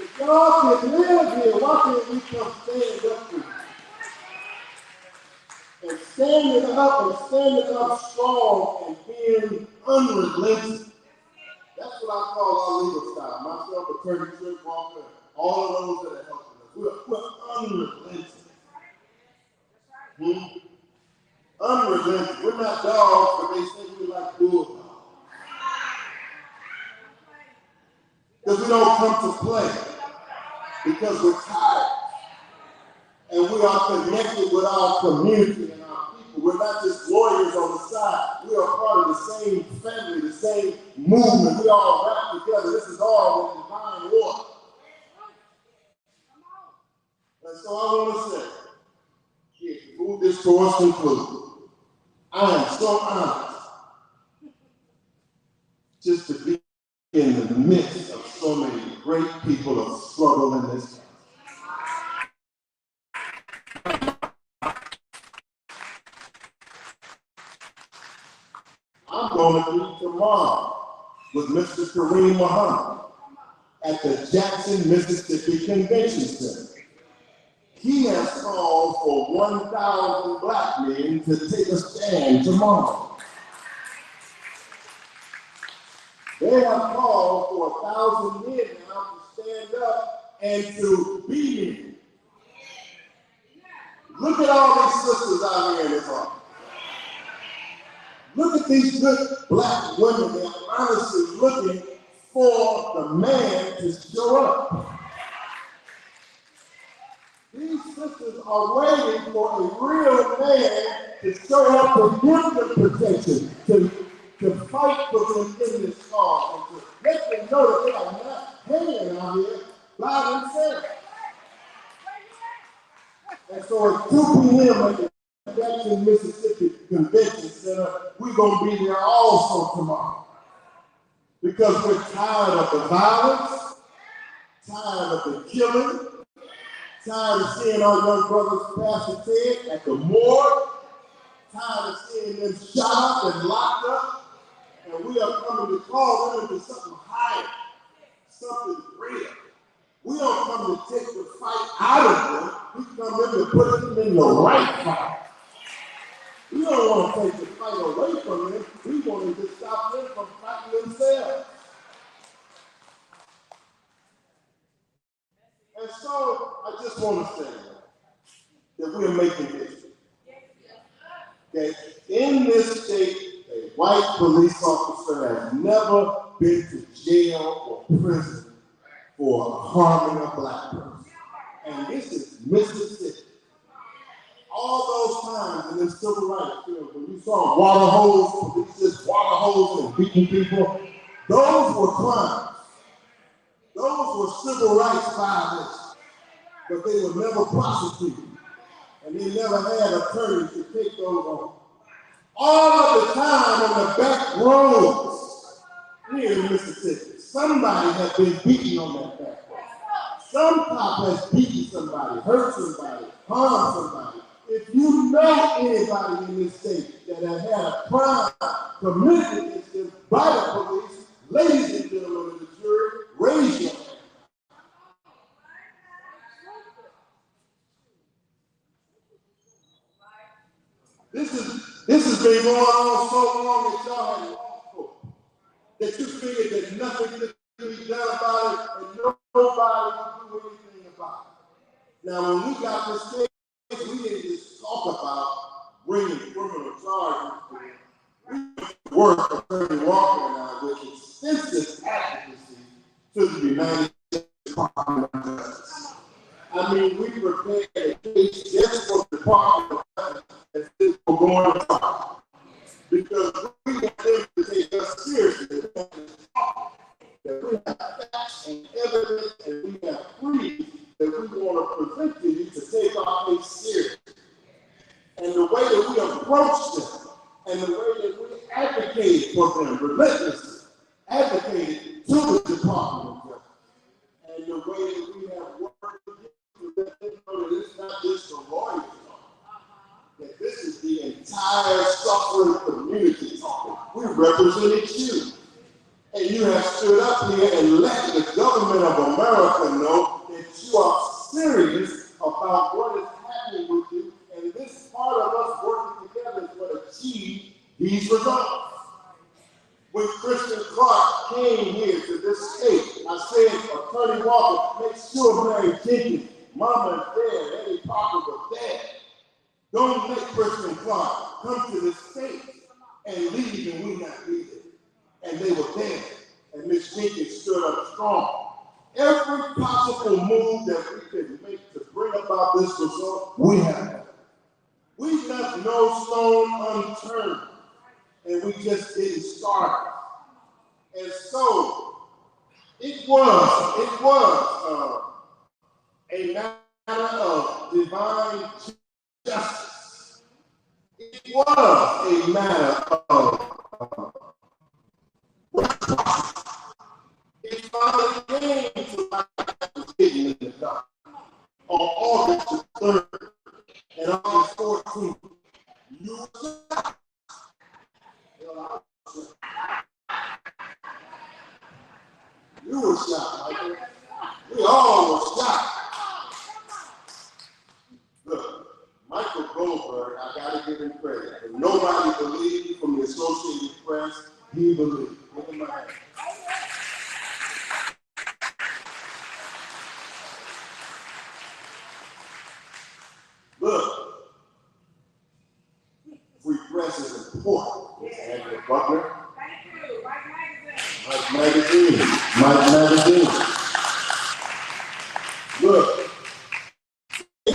If y'all can live here, why can't we come stand up for you? And standing up strong and being unrelenting. That's what I call our legal style. Myself, Attorney Trick Walker, all of those that are helping us. We're unrelenting. Unrelenting. We're not dogs, but they say we like bulldogs. Because we don't come to play. Because we're tired. And we are connected with our community and our people. We're not just warriors on the side. We are part of the same family, the same movement. We all rap together. This is all with divine order. And so I want to say, to move this towards conclusion, I am so honored just to be in the midst of so many great people of struggle in this country. I'm going to be tomorrow with Mr. Kareem Muhammad at the Jackson, Mississippi Convention Center. He has called for 1,000 black men to take a stand tomorrow. They have called for 1,000 men now to stand up and to be men. Look at all these sisters out here in this office. Look at these good black women. They're honestly looking for the man to show up. These sisters are waiting for a real man to show up to give them protection, to fight for them in this cause, and to let them know that they are not hanging out here by themselves. And so at 2 p.m. at the Jackson, Mississippi Convention Center, we're going to be there also tomorrow. Because we're tired of the violence, tired of the killing, tired of seeing our young brothers pass the Ted at the morgue, tired of seeing them shot up and locked up, and we are coming to call them into something higher, something greater. We don't come to take the fight out of them, we come in to put them in the right fight. We don't want to take the fight away from them, we want to just stop them from fighting themselves. And so I just want to say that we're making history. That in this state, a white police officer has never been to jail or prison for harming a black person. And this is Mississippi. All those times in the civil rights, when you saw water holes, police just water holes and beating people, those were crimes. Those were civil rights violations. But they were never prosecuted. And they never had attorneys to take those on. All of the time on the back roads here in Mississippi, somebody has been beaten on that back road. Some cop has beaten somebody, hurt somebody, harmed somebody. If you know anybody in this state that has had a crime committed against them by the police, ladies and gentlemen of the jury, raise your hand. This has been going on so long that y'all have long for. That you figured that nothing could be done about it and nobody would do anything about it. Now, when we got this case, we didn't just talk about bringing criminal charges. We worked Attorney Walker and I with extensive advocacy to the United States Department of Justice. I mean, we prepared a case just for the Department of Justice and things were going to trial. Because we want them to take us seriously. That we have facts and evidence and we have proof that we want to present to you to take our case seriously. And the way that we approach them and the way that we advocate for them relentlessly, advocated to the Department of Justice, and the way that we have worked with them to let them know that it's not just the lawyers talking, that this is the entire suffering community talking. We represented you. And you have stood up here and let the government of America know that you are serious about what is happening with you. And this part of us working together is what achieved these results. When Christian Clark came here to this state, I said, Attorney Walker, make sure Mary Jenkins, Mama and Dad, Eddie Parker was dead. Don't let Christian Clark come to this state and leave and we not be there. And they were there. And Ms. Jenkins stood up strong. Every possible move that we could make to bring about this result, we have done. We left no stone unturned. And we just didn't start. And so it was a matter of divine justice. It was a matter of it finally came to my decision in the dark on August 3rd and August 14th. You were shocked. You were shocked, Michael. We all were shocked. Look, Michael Goldberg, I gotta give him credit. If nobody believed from the Associated Press, he believed. Look at my hand. Look, free press is important. Andrew Butler. Thank you. Mike Magazine. Mike Magazine. Look, the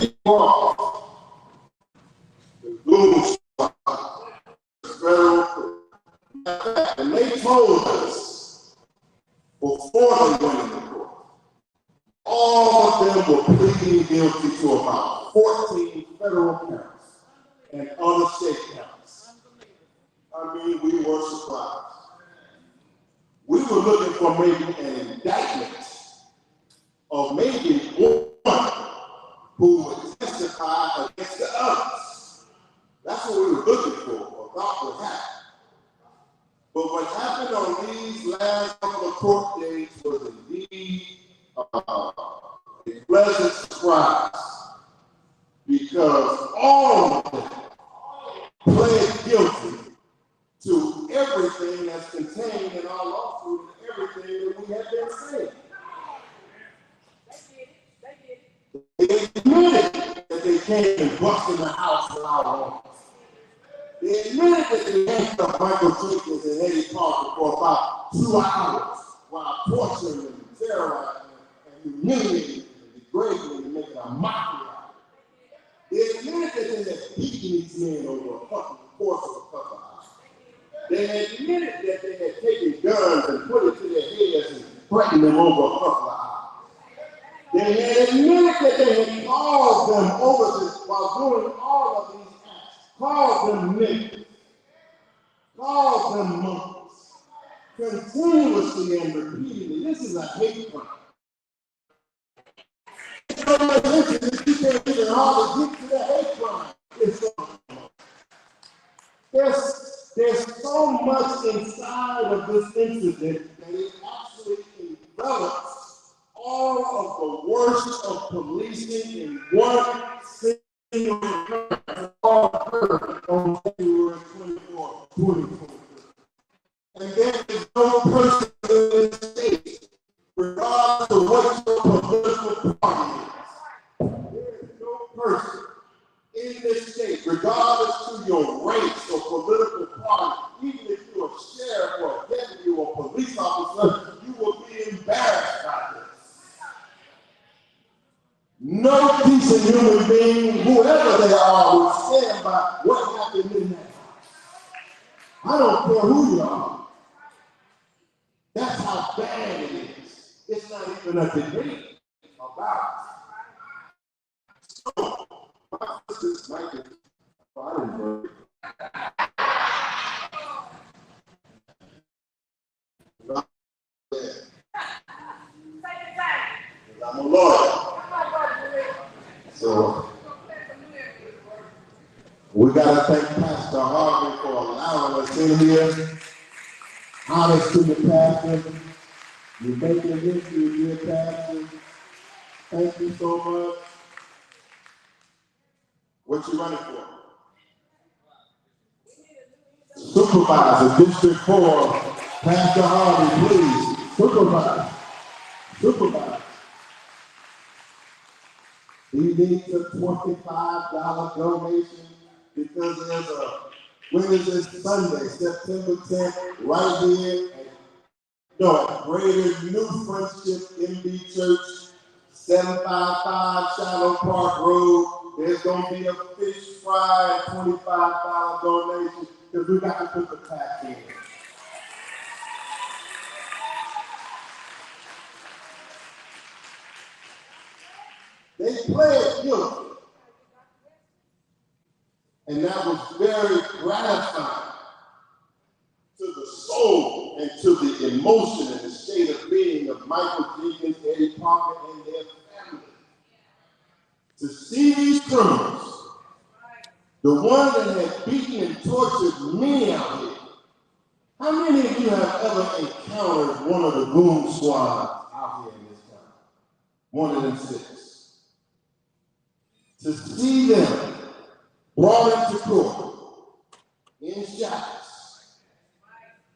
Goons, the federal, and they told us before they went into court, all of them were pleading guilty to about 14 federal counts and other state counts. I mean, we were surprised. We were looking for maybe an indictment of maybe one who would testify against the others. That's what we were looking for, or thought would happen. But what happened on these last couple of court days was indeed a pleasant surprise, because all of them pled guilty to everything that's contained in our lawsuit and everything that we have been saying. came and busted the house without warrants. They admitted that they handcuffed Michael Jenkins and Eddie Parker for about 2 hours while torturing them, terrorizing them, and humiliating them, and degrading them, and making a mockery out of them. They admitted that they had beaten these men over a fucking course of a couple hours. They admitted that they had taken guns and put it to their heads and threatened them over a couple of hours. They had admitted that they had called them over this while doing all of these acts, called them niggas, called them monkeys, continuously and repeatedly. This is a hate crime. It's so much interest that you can't even hardly get to the hate crime. It's so there's so much inside of this incident that it actually envelops all of the worst of policing in one single occurrence, all occurred on January 24, 2023. And there is no person in this state, regardless of what your political party is, there is no person in this state, regardless of your race or political party, even if you're a sheriff or a deputy or a police officer, you will be embarrassed by this. No decent human being, whoever they are, will stand by what happened in that house. I don't care who you are. That's how bad it is. It's not even a debate about it. So, my sister's like it. I didn't worry. I'm a lawyer. So we gotta thank Pastor Harvey for allowing us in here. Honest to the pastor. You're making history, dear pastor. Thank you so much. What you running for? Supervisor, District 4, Pastor Harvey, please. Supervisor. Supervisor. He needs a $25 donation because there's a, when is this Sunday, September 10th, right here at Greater New Friendship MB Church, 755 Shallow Park Road. There's going to be a fish fry and $25 donation because we got to put the tax in. They pled guilty. And that was very gratifying to the soul and to the emotion and the state of being of Michael Jenkins, Eddie Parker, and their family. To see these criminals, the one that had beaten and tortured many out here. How many of you have ever encountered one of the goon squads out here in this town? One of them six. To see them brought into court in shackles.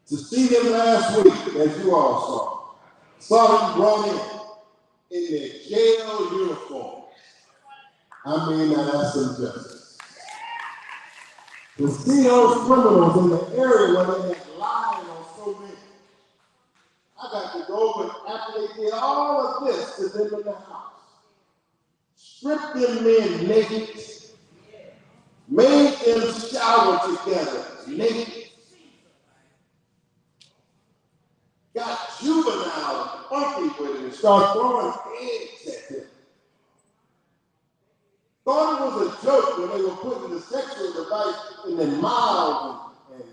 To see them last week, as you all saw them brought in their jail uniforms. I mean, now that's some justice. To see those criminals in the area where they had lied on so many. I got to go, but after they did all of this to them in the house, stripped them men naked, made them shower together naked, got juvenile and funky with it and started throwing eggs at them. Thought it was a joke when they were putting the sexual device in their mouths and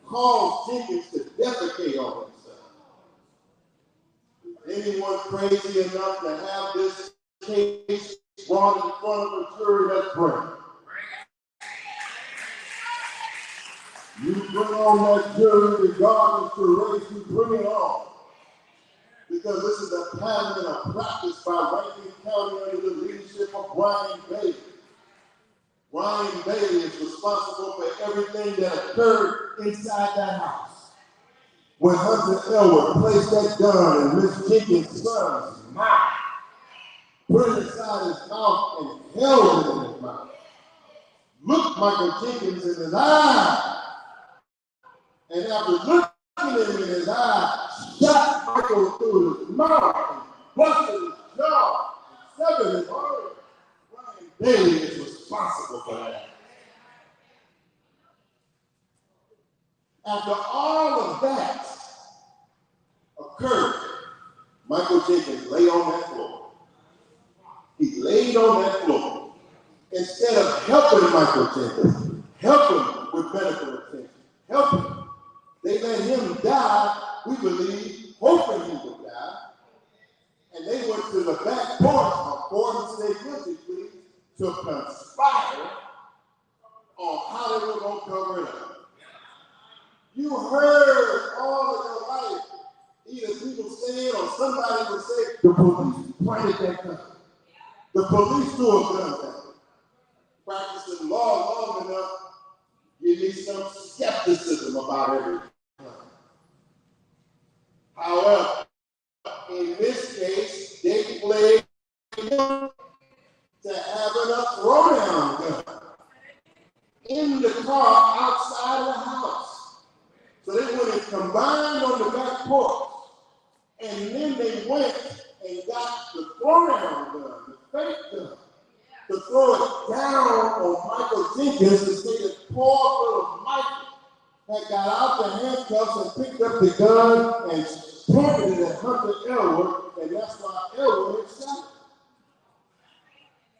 caused Jenkins to defecate on himself. Is anyone crazy enough to have this case brought in front of a jury? Let's pray. You bring on that jury regardless of race, you bring it on. Because this is a pattern and a practice by Rankin County under the leadership of Brian Bailey. Brian Bailey is responsible for everything that occurred inside that house. When Hunter Elwood placed that gun in Miss Jenkins' son's mouth, put it inside his mouth and held it in his mouth. Looked Michael Jenkins in his eye, and after looking at him in his eye, shot Michael through his mouth and busted his jaw and severed his heart. Ryan Bailey is responsible for that. After all of that occurred, Michael Jenkins lay on that floor. He laid on that floor. Instead of helping Michael Jenkins, helping with medical attention, helping, they let him die, we believe, hoping he would die. And they went to the back porch, according to their guilty plea, to conspire on how they were going to cover it up. You heard all of your life, either people saying or somebody would say, the police planted that gun. The police threw a gun down. Practicing law long enough, you need some skepticism about everything. However, in this case, they played to having a throwdown gun in the car outside of the house. So they went and combined on the back porch, and then they went and got the throwdown gun, the fake gun, to throw it down on Michael Jenkins to say that poor little Michael had got out the handcuffs and picked up the gun and pointed it at Hunter Elwood, and that's why Elwood had shot him.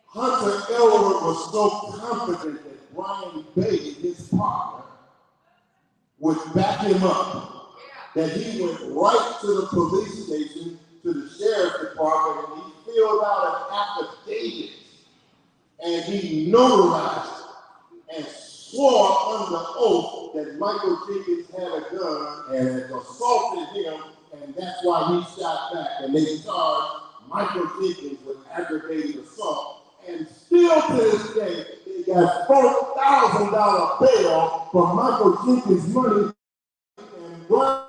Hunter Elwood was so confident that Brian Bailey, his partner, would back him up, that he went right to the police station, to the sheriff's department, and he filled out an affidavit, and he notarized it, and swore under oath that Michael Jenkins had a gun and had assaulted him, and that's why he shot back, and they charged Michael Jenkins with aggravated assault. And still to this day, they got $4,000 bail for Michael Jenkins' money, and Brian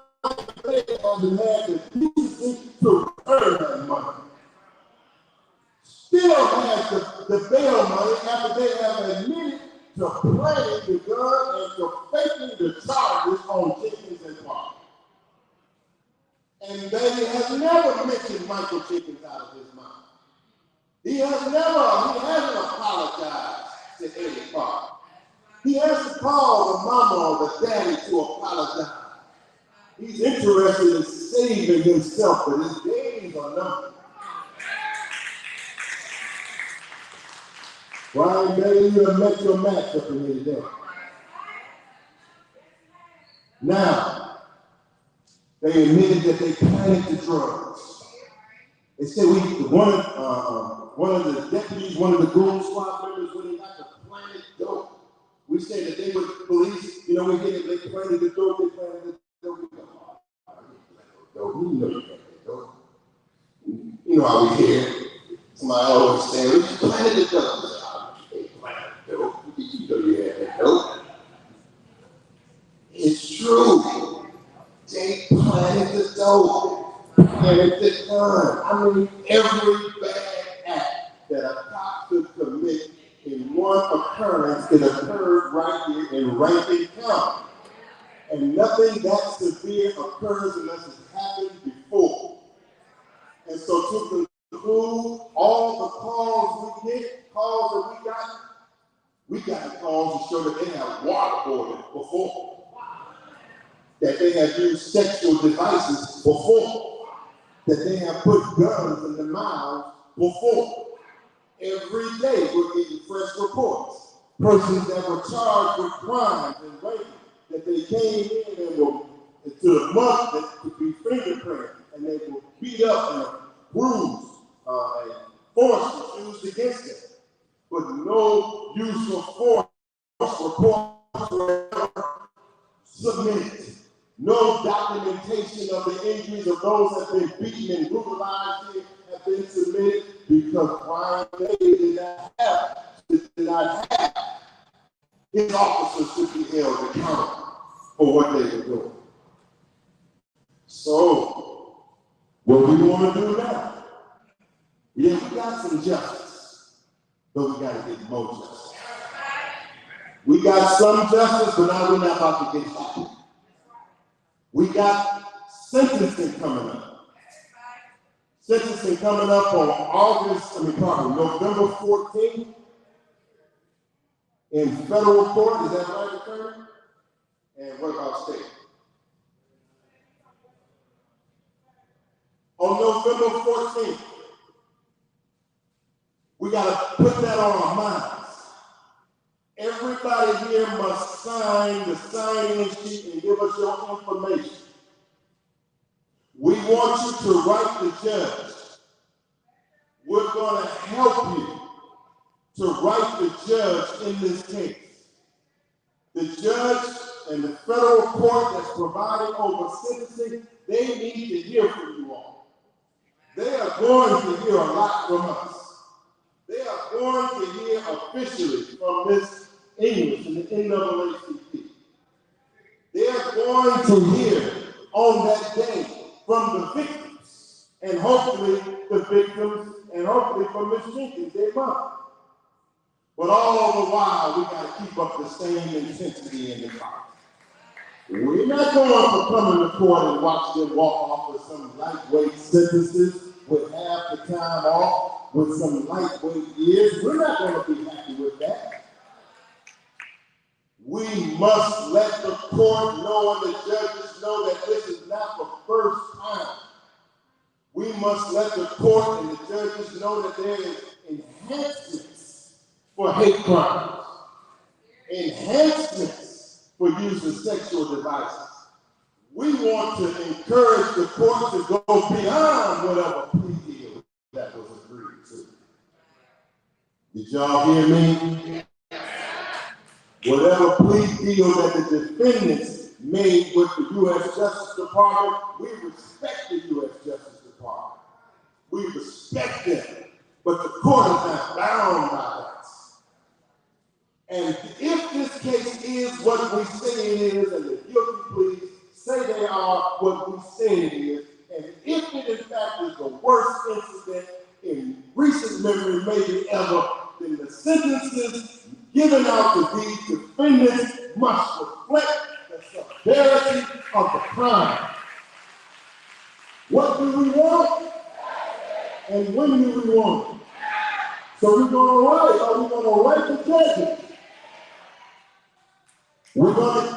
Bailey hasn't had the decency to earn that money. Still has the bail money after they have admitted to planting the gun and to faking the charges on Jenkins and Parker. And Bailey has never mentioned Michael Jenkins out of his mouth. He hasn't apologized to Eddie Parker. He hasn't called the mama or the daddy to apologize. He's interested in saving himself, but his days are numbered. Brian Bailey, you have met your match up in here today. Now, they admitted that they planted the drugs. They said one of the deputies, one of the goon squad members, when they got the planted dope, we said that they were police, we get it, they planted the dope, We know you got that dope. You know how we hear somebody always saying, we just planted the dope. They planted the dope. You know you had that dope. It's true. They planted the dope. Planted the gun. I mean, every bad act that a cop could commit in one occurrence, it occurred right here in Rankin County. And nothing that severe occurs unless it's happened before. And so to conclude all the calls we got calls to show that they have waterboarded before. That they have used sexual devices before. That they have put guns in their mouths before. Every day we're getting fresh reports. Persons that were charged with crimes and rape, that they came in and were to the mud that could be fingerprinted, and they were beat up and bruised and force was used against them. But no use of force reports were ever submitted. No documentation of the injuries of those that have been beaten and brutalized here have been submitted because Brian Bailey did not have his officers to be held accountable for what they were doing. So, what we want to do now Yeah, we got some justice, but we got to get more justice. We got some justice, but now we're not about to get happy. We got sentencing coming up. Sentencing coming up on November 14th in federal court. Is that right, attorney? And what about state? On November 14th, we got to put that on our minds. Everybody here must sign the sign-in sheet and give us your information. We want you to write the judge. We're going to help you to write the judge in this case. The judge and the federal court that's providing over sentencing, they need to hear from you all. They are going to hear a lot from us. They are going to hear officially from Ms. English and the NAACP. They are going to hear on that day from the victims, and hopefully the victims, and hopefully from Ms. Jenkins, their mom. But all the while, we got to keep up the same intensity in the fight. We're not going to come in the court and watch them walk off with some lightweight sentences with half the time off, with some lightweight years. We're not going to be happy with that. We must let the court know and the judges know that this is not the first time. We must let the court and the judges know that there is enhancements for hate crimes, enhancements for using sexual devices. We want to encourage the court to go beyond whatever plea deal that was agreed to. Did y'all hear me? Whatever plea deal that the defendants made with the U.S. Justice Department, we respect the U.S. Justice Department. We respect them, but the court is not bound by that. And if this case is what we say it is, and the guilty pleas say they are what we say it is, and if it in fact is the worst incident in recent memory, maybe ever, then the sentences given out to these defendants must reflect the severity of the crime. What do we want? And when do we want it? So we're going to write the judges. We're going to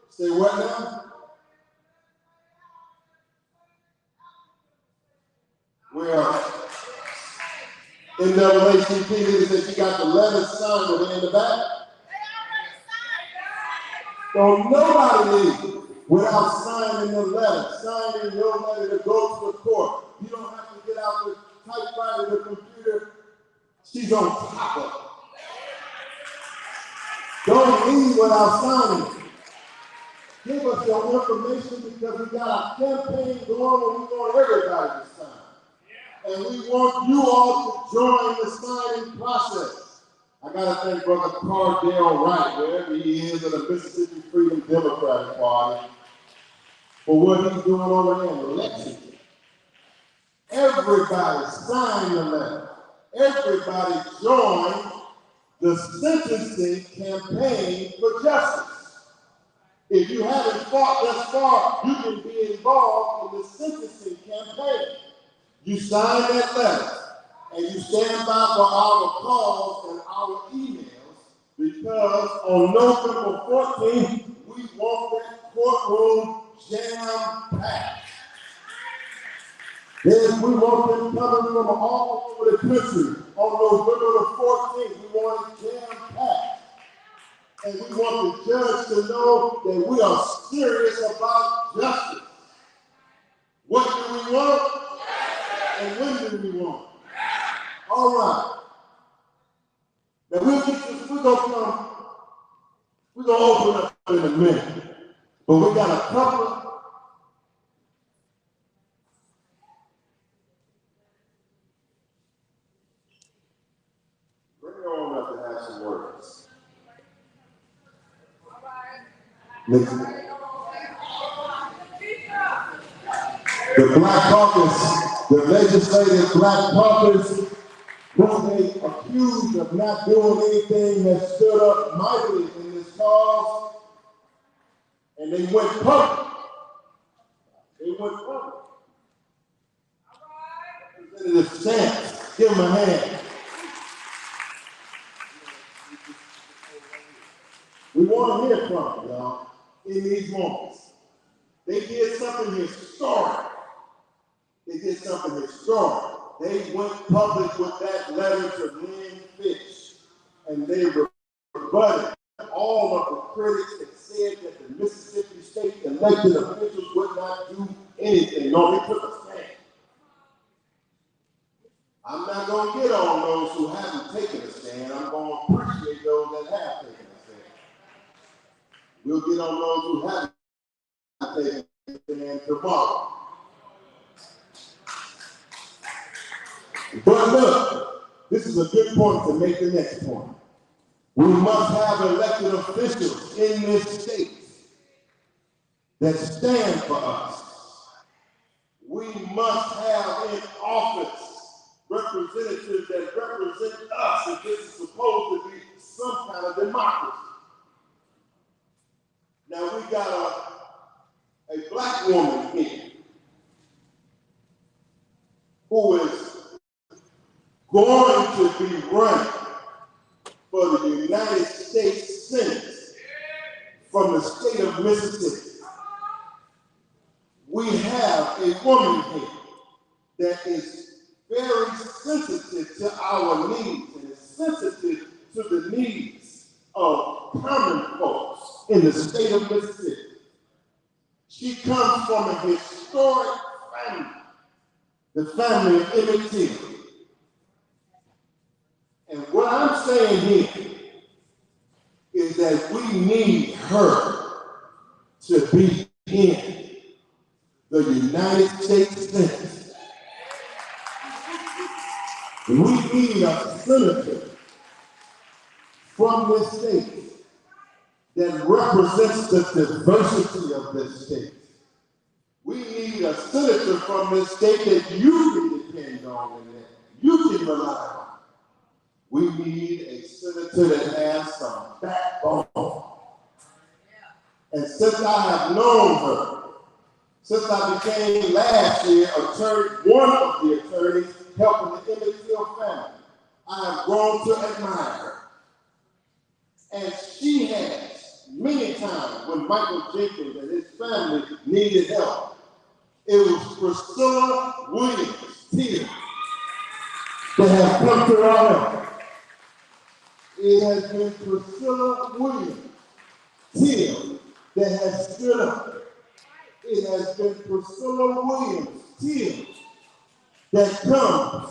say what now? Well, NAACP leader said she got the letter signed, but in the back. So nobody leaves without signing the letter, signing your letter to go to the court. You don't have to get out the typewriter, the computer. She's on top of it. Don't leave without signing. Give us your information because we got a campaign going and we want everybody to sign. And we want you all to join the signing process. I got to thank Brother Cardell Wright, wherever he is, of the Mississippi Freedom Democratic Party, for what he's doing over there in Lexington. Everybody signed the letter. Everybody joined the sentencing campaign for justice. If you haven't fought thus far, you can be involved in the sentencing campaign. You sign that letter, and you stand by for our calls and our emails, because on November 14th, we want that courtroom jam-packed. Then we want them coming from all over the country. On November the 14th, we want it jam-packed. And we want the judge to know that we are serious about justice. What do we want? And when do we want? All right. Now we'll get this, we're gonna open up in a minute. But we got a couple. Bring it on up to have some words. Listen. The Black Caucus The legislative black caucus, who they accused of not doing anything, has stood up mightily in this cause, and they went public. They went public. Representative Stamps, give him a hand. We want to hear from them, y'all, in these moments. They did something historic. They did something historic. They went public with that letter to Lynn Fitch, and they rebutted all of the critics that said that the Mississippi State elected officials would not do anything. No, they took a stand. I'm not going to get on those who haven't taken a stand. I'm going to appreciate those that have taken a stand. We'll get on those who haven't taken a stand tomorrow. But look, this is a good point to make the next point. We must have elected officials in this state that stand for us. We must have in office representatives that represent us if this is supposed to be some kind of democracy. Now we got a black woman here who is going to be running for the United States Senate from the state of Mississippi. We have a woman here that is very sensitive to our needs and is sensitive to the needs of common folks in the state of Mississippi. She comes from a historic family, the family of Emmett Till. And what I'm saying here is that we need her to be in the United States Senate. We need a senator from this state that represents the diversity of this state. We need a senator from this state that you can depend on and that you can rely on. We need a senator that has some backbone. And since I have known her, since I became last year one of the attorneys helping the Emmett Till family, I have grown to admire her. And she has, many times when Michael Jenkins and his family needed help, it was Priscilla Williams Till that have come to our help. It has been Priscilla Williams Till that has stood up. It has been Priscilla Williams Till that comes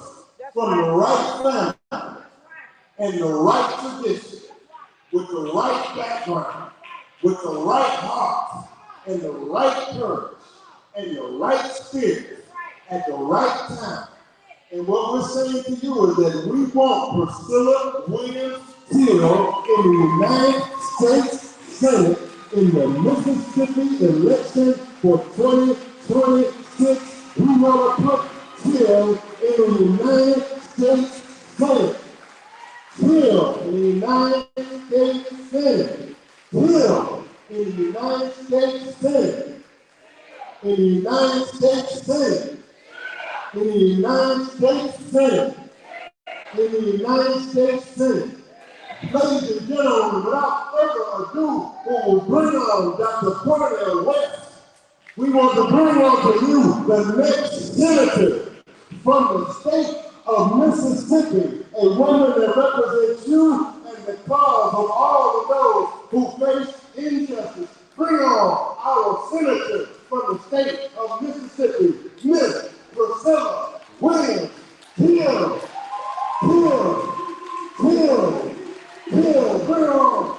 from the right family and the right tradition, with the right background, with the right heart, and the right courage, and the right spirit at the right time. And what we're saying to you is that we want Priscilla Williams Till in the United States Senate in the Mississippi election for 2026. We want to put Till in the United States Senate. Till in the United States Senate. Till in the United States Senate. In the United States Senate. In the United States Senate. In the United States Senate. Ladies and gentlemen, without further ado, we will bring on Dr. Cornell West. We want to bring on to you the next senator from the state of Mississippi, a woman that represents you and the cause of all of those who face injustice. Bring on our senator from the state of Mississippi, Miss Priscilla Williams Till. Bring on.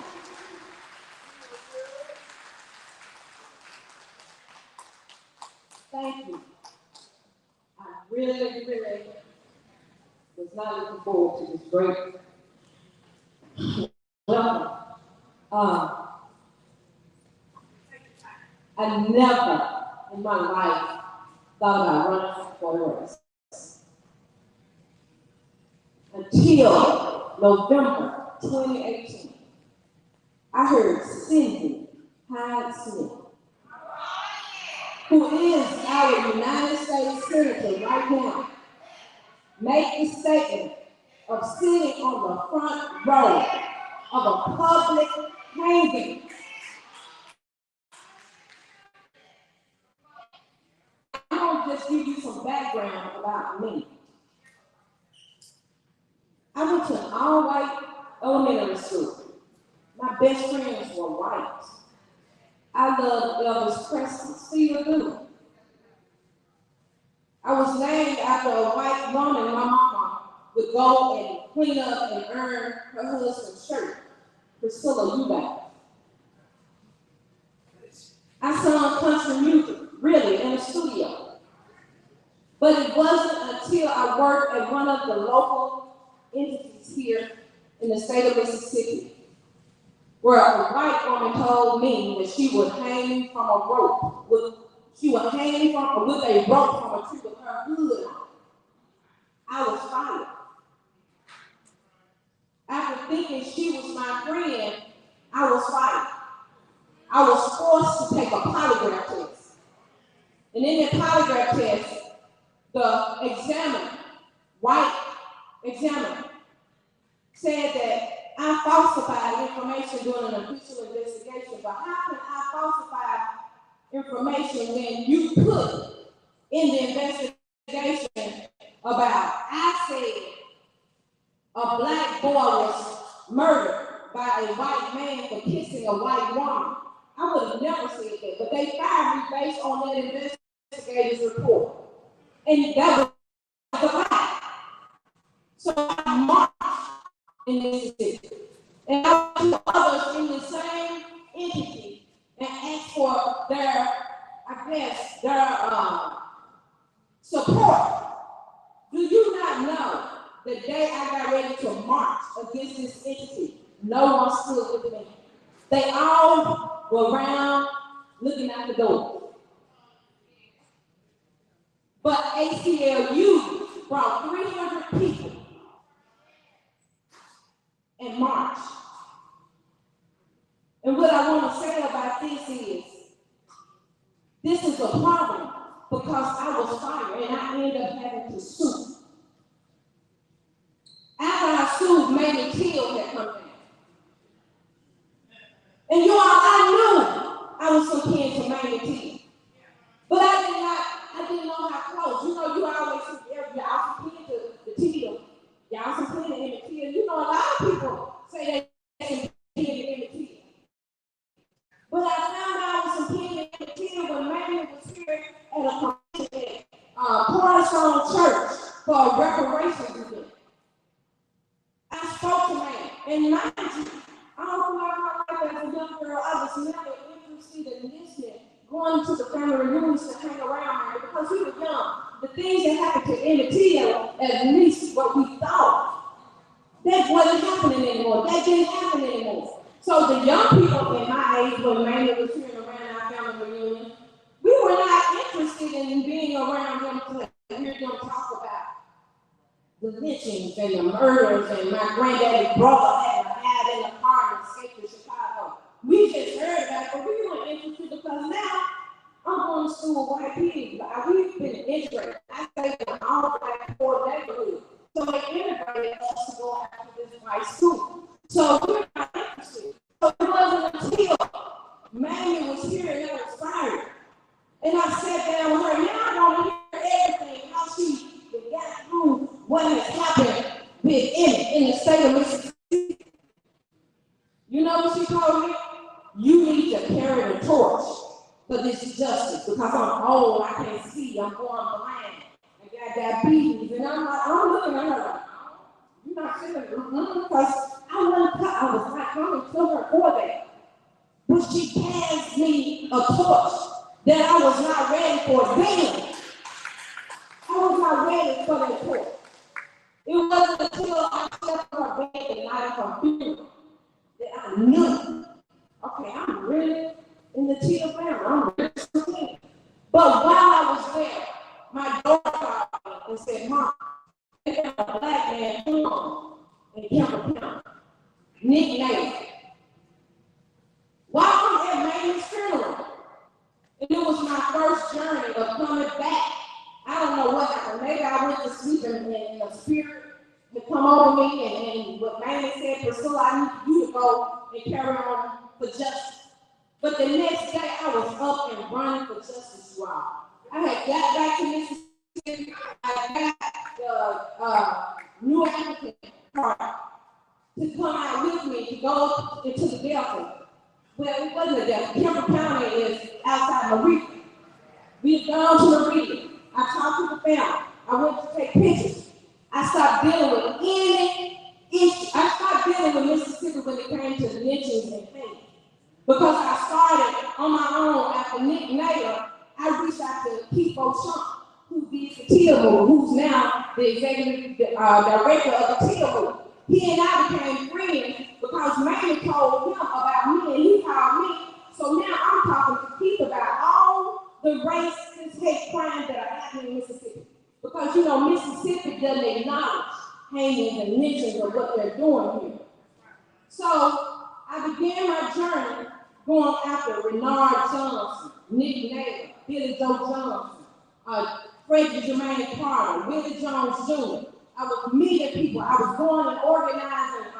Thank you. I really was not looking forward to this break. Welcome. I never in my life thought about running for the race. until November 2018. I heard Cindy Hyde Smith, who is our United States Senator right now, make the statement of sitting on the front row of a public hanging. I'm going to just give you some background about me. I went to an all-white elementary school. My best friends were white. I loved Elvis Presley, still do. I was named after a white woman. My mama would go and clean up and earn her husband's shirt, Priscilla Eubank. I sung country music, really, in the studio. But it wasn't until I worked at one of the local entities here in the state of Mississippi where a white woman told me that she would hang from a rope with a rope from a tree with her hood on. I was fired. After thinking she was my friend, I was fired. I was forced to take a polygraph test. And in the polygraph test, the examiner, white examiner, said that I falsified information during an official investigation. But how can I falsify information when you put in the investigation about I said a black boy was murdered by a white man for kissing a white woman? I would have never said that, but they fired me based on that investigator's report. And that was the lie. So I marched in Mississippi. And I went to others in the same entity and asked for their support. Do you not know the day I got ready to march against this entity, no one stood with me. They all were around looking at the door. But ACLU brought 300 people and marched. And what I want to say about this is a problem because I was fired and I ended up having to sue. After I sued, Mamie Till had come down. And you all, I knew I was some kin to Mamie Till. But I didn't know how close. You know, you always see y'all some kin to the Till. Y'all some kin to Emmett Till. You know, a lot of people say they some kin to Emmett Till. But I found out I was some kin to Emmett Till when Mamie was here at a convention at Cornerstone Church for a reparations event. I spoke to Mamie, and mind you, I don't know my life as a young girl, I was never interested in listening, going to the family reunions to hang around her because we were young. The things that happened to Emmett Till, at least what we thought, that wasn't happening anymore. That didn't happen anymore. So the young people in my age, when Mamie was hearing around our family reunion, we were not interested in being around them to hear them talk about the lynchings and the murders, and my granddaddy's brother had to hide in the car and escape to Chicago. We just heard about it, but we weren't interested because now I'm going to school with white kids. We've been integrated. I say in all black poor neighborhoods. So they integrated us to go after this white school. So we're not interested. So it wasn't until Mamie was here and I was fired. And I sat down with her. Now I want to hear everything, how she got through what has happened with Emmett in the state of Mississippi. You know what she told me? You need to carry the torch for this justice because I'm old, I can't see, I'm going blind, I got diabetes, and I'm looking at her like, you're not sitting because I was not coming to her for that. But she passed me a torch that I was not ready for then. I was not ready for that torch. It wasn't until I stepped on her bed and I had funeral that I knew, okay, I'm really in the Till family. I'm really something. But while I was there, my daughter called me and said, Mom, found a black man hung in Campbell County, nicknamed. While I'm at May's funeral, and it was my first journey of coming back. I don't know what happened. Maybe I went to sleep and a spirit had come over me, and what May said, Priscilla, I need you to go and carry on for justice. But the next day, I was up and running for justice, y'all. I had got back to Mississippi. I got the new applicant card to come out with me to go into the Delta. Well, it wasn't a Delta. Campbell County is outside Meridian. We've gone to Meridian. I talked to the family. I went to take pictures. I stopped dealing with any issue. I stopped dealing with Mississippi when it came to lynchings and things. Because I started on my own after Nick Naylor, I reached out to Keith Beauchamp, who did the TIA move, who's now the executive director of the TIA move. He and I became friends because Mamie told him about me and he called me. So now I'm talking to Keith about all the racist hate crimes that are happening in Mississippi. Because you know, Mississippi doesn't acknowledge hangings and lynchings of what they're doing here. So I began my journey going after Renard Johnson, Nick Naylor, Billy Joe Johnson, Frederick Jermaine Carter, Willie Jones Jr. I was meeting people. I was going and organizing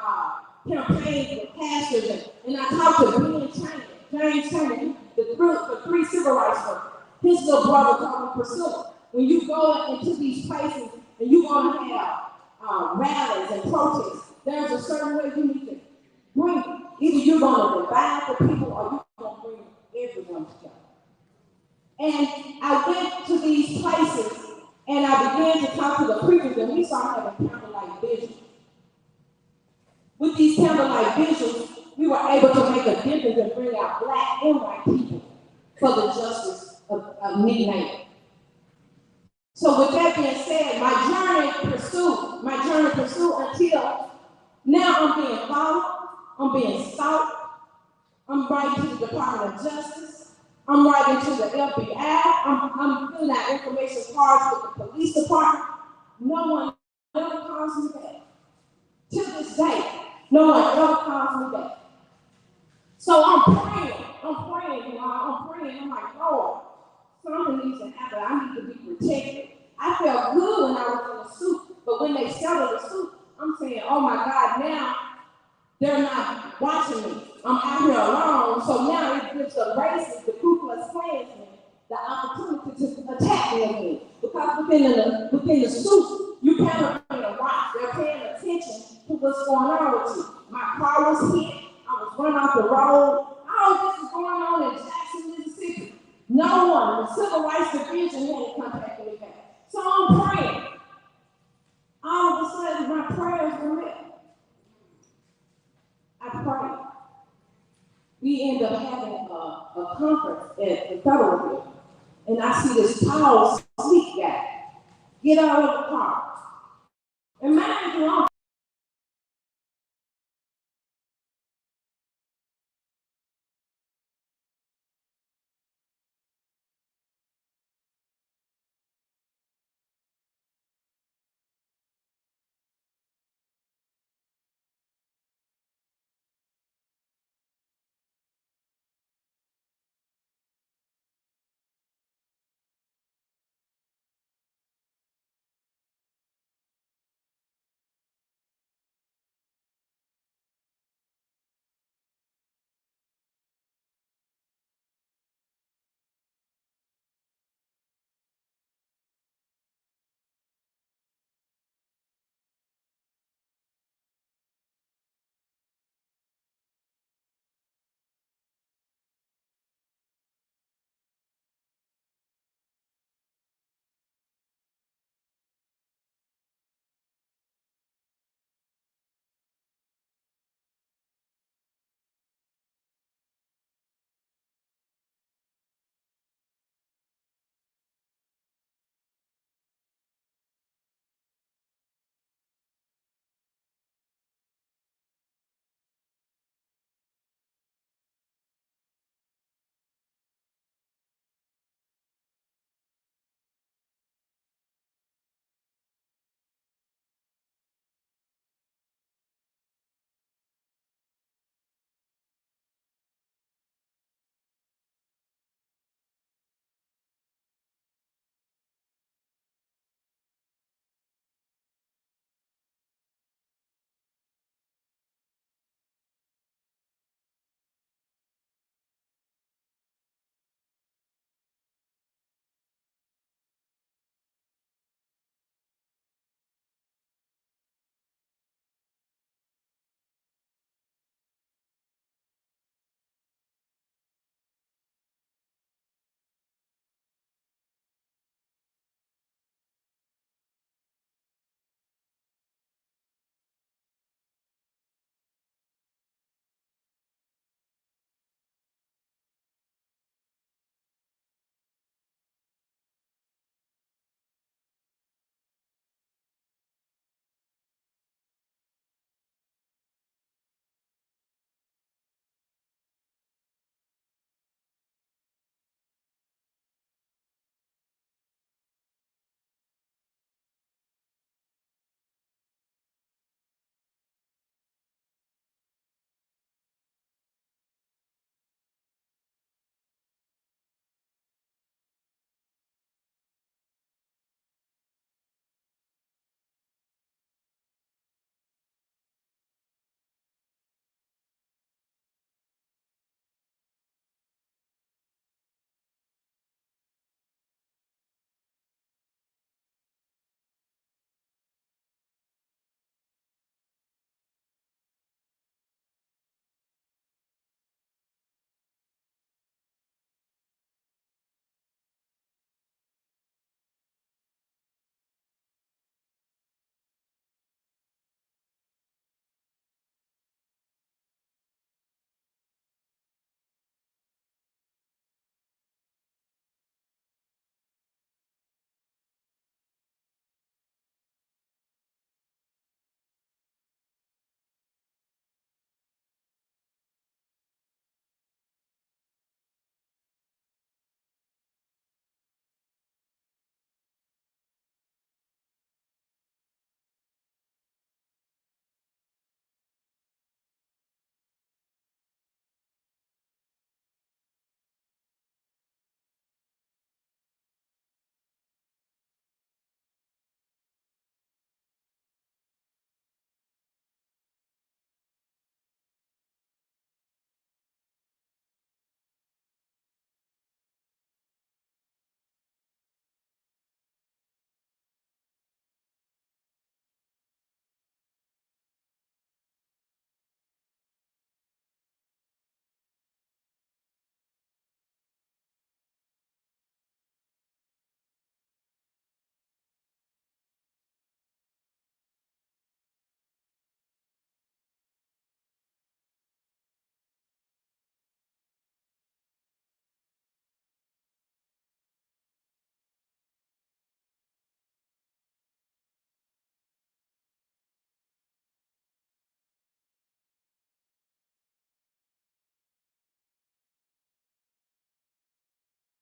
campaigns with pastors, and I talked to Ben Chaney, James Chaney, the three civil rights workers. His little brother called me Priscilla. When you go into these places and you're going to have rallies and protests, there's a certain way you need to bring them. Either you're going to divide the people or you're going to bring everyone together. And I went to these places and I began to talk to the preachers, and we started having candlelight visions. With these candlelight visions, we were able to make a difference and bring out black and white people for the justice of Nick Naylor. So with that being said, my journey pursued until now I'm being followed, I'm being sought, I'm writing to the Department of Justice, I'm writing to the FBI, I'm filling out information cards with the police department. No one ever calls me back. To this day, no one ever calls me back. So I'm praying, y'all, I'm praying, I'm like, Lord, something needs to happen, I need to be protected. I felt good when I was in a suit, but when they settled the suit, I'm saying, oh my God, now they're not watching me. I'm out here alone, so now it gives the racists, the Ku Klux Klansmen, the opportunity to attack me again. Because within the suit, you kind of paying a watch. They're paying attention to what's going on with you. My car was hit. I was run off the road. All this is going on in Jackson, Mississippi. No one, the Civil Rights Division, hadn't contacted me back. So I'm praying. All of a sudden, my prayers were met. I prayed. We end up having a conference at the federal building, and I see this tall, sleek guy get out of the car. And mind you, I'm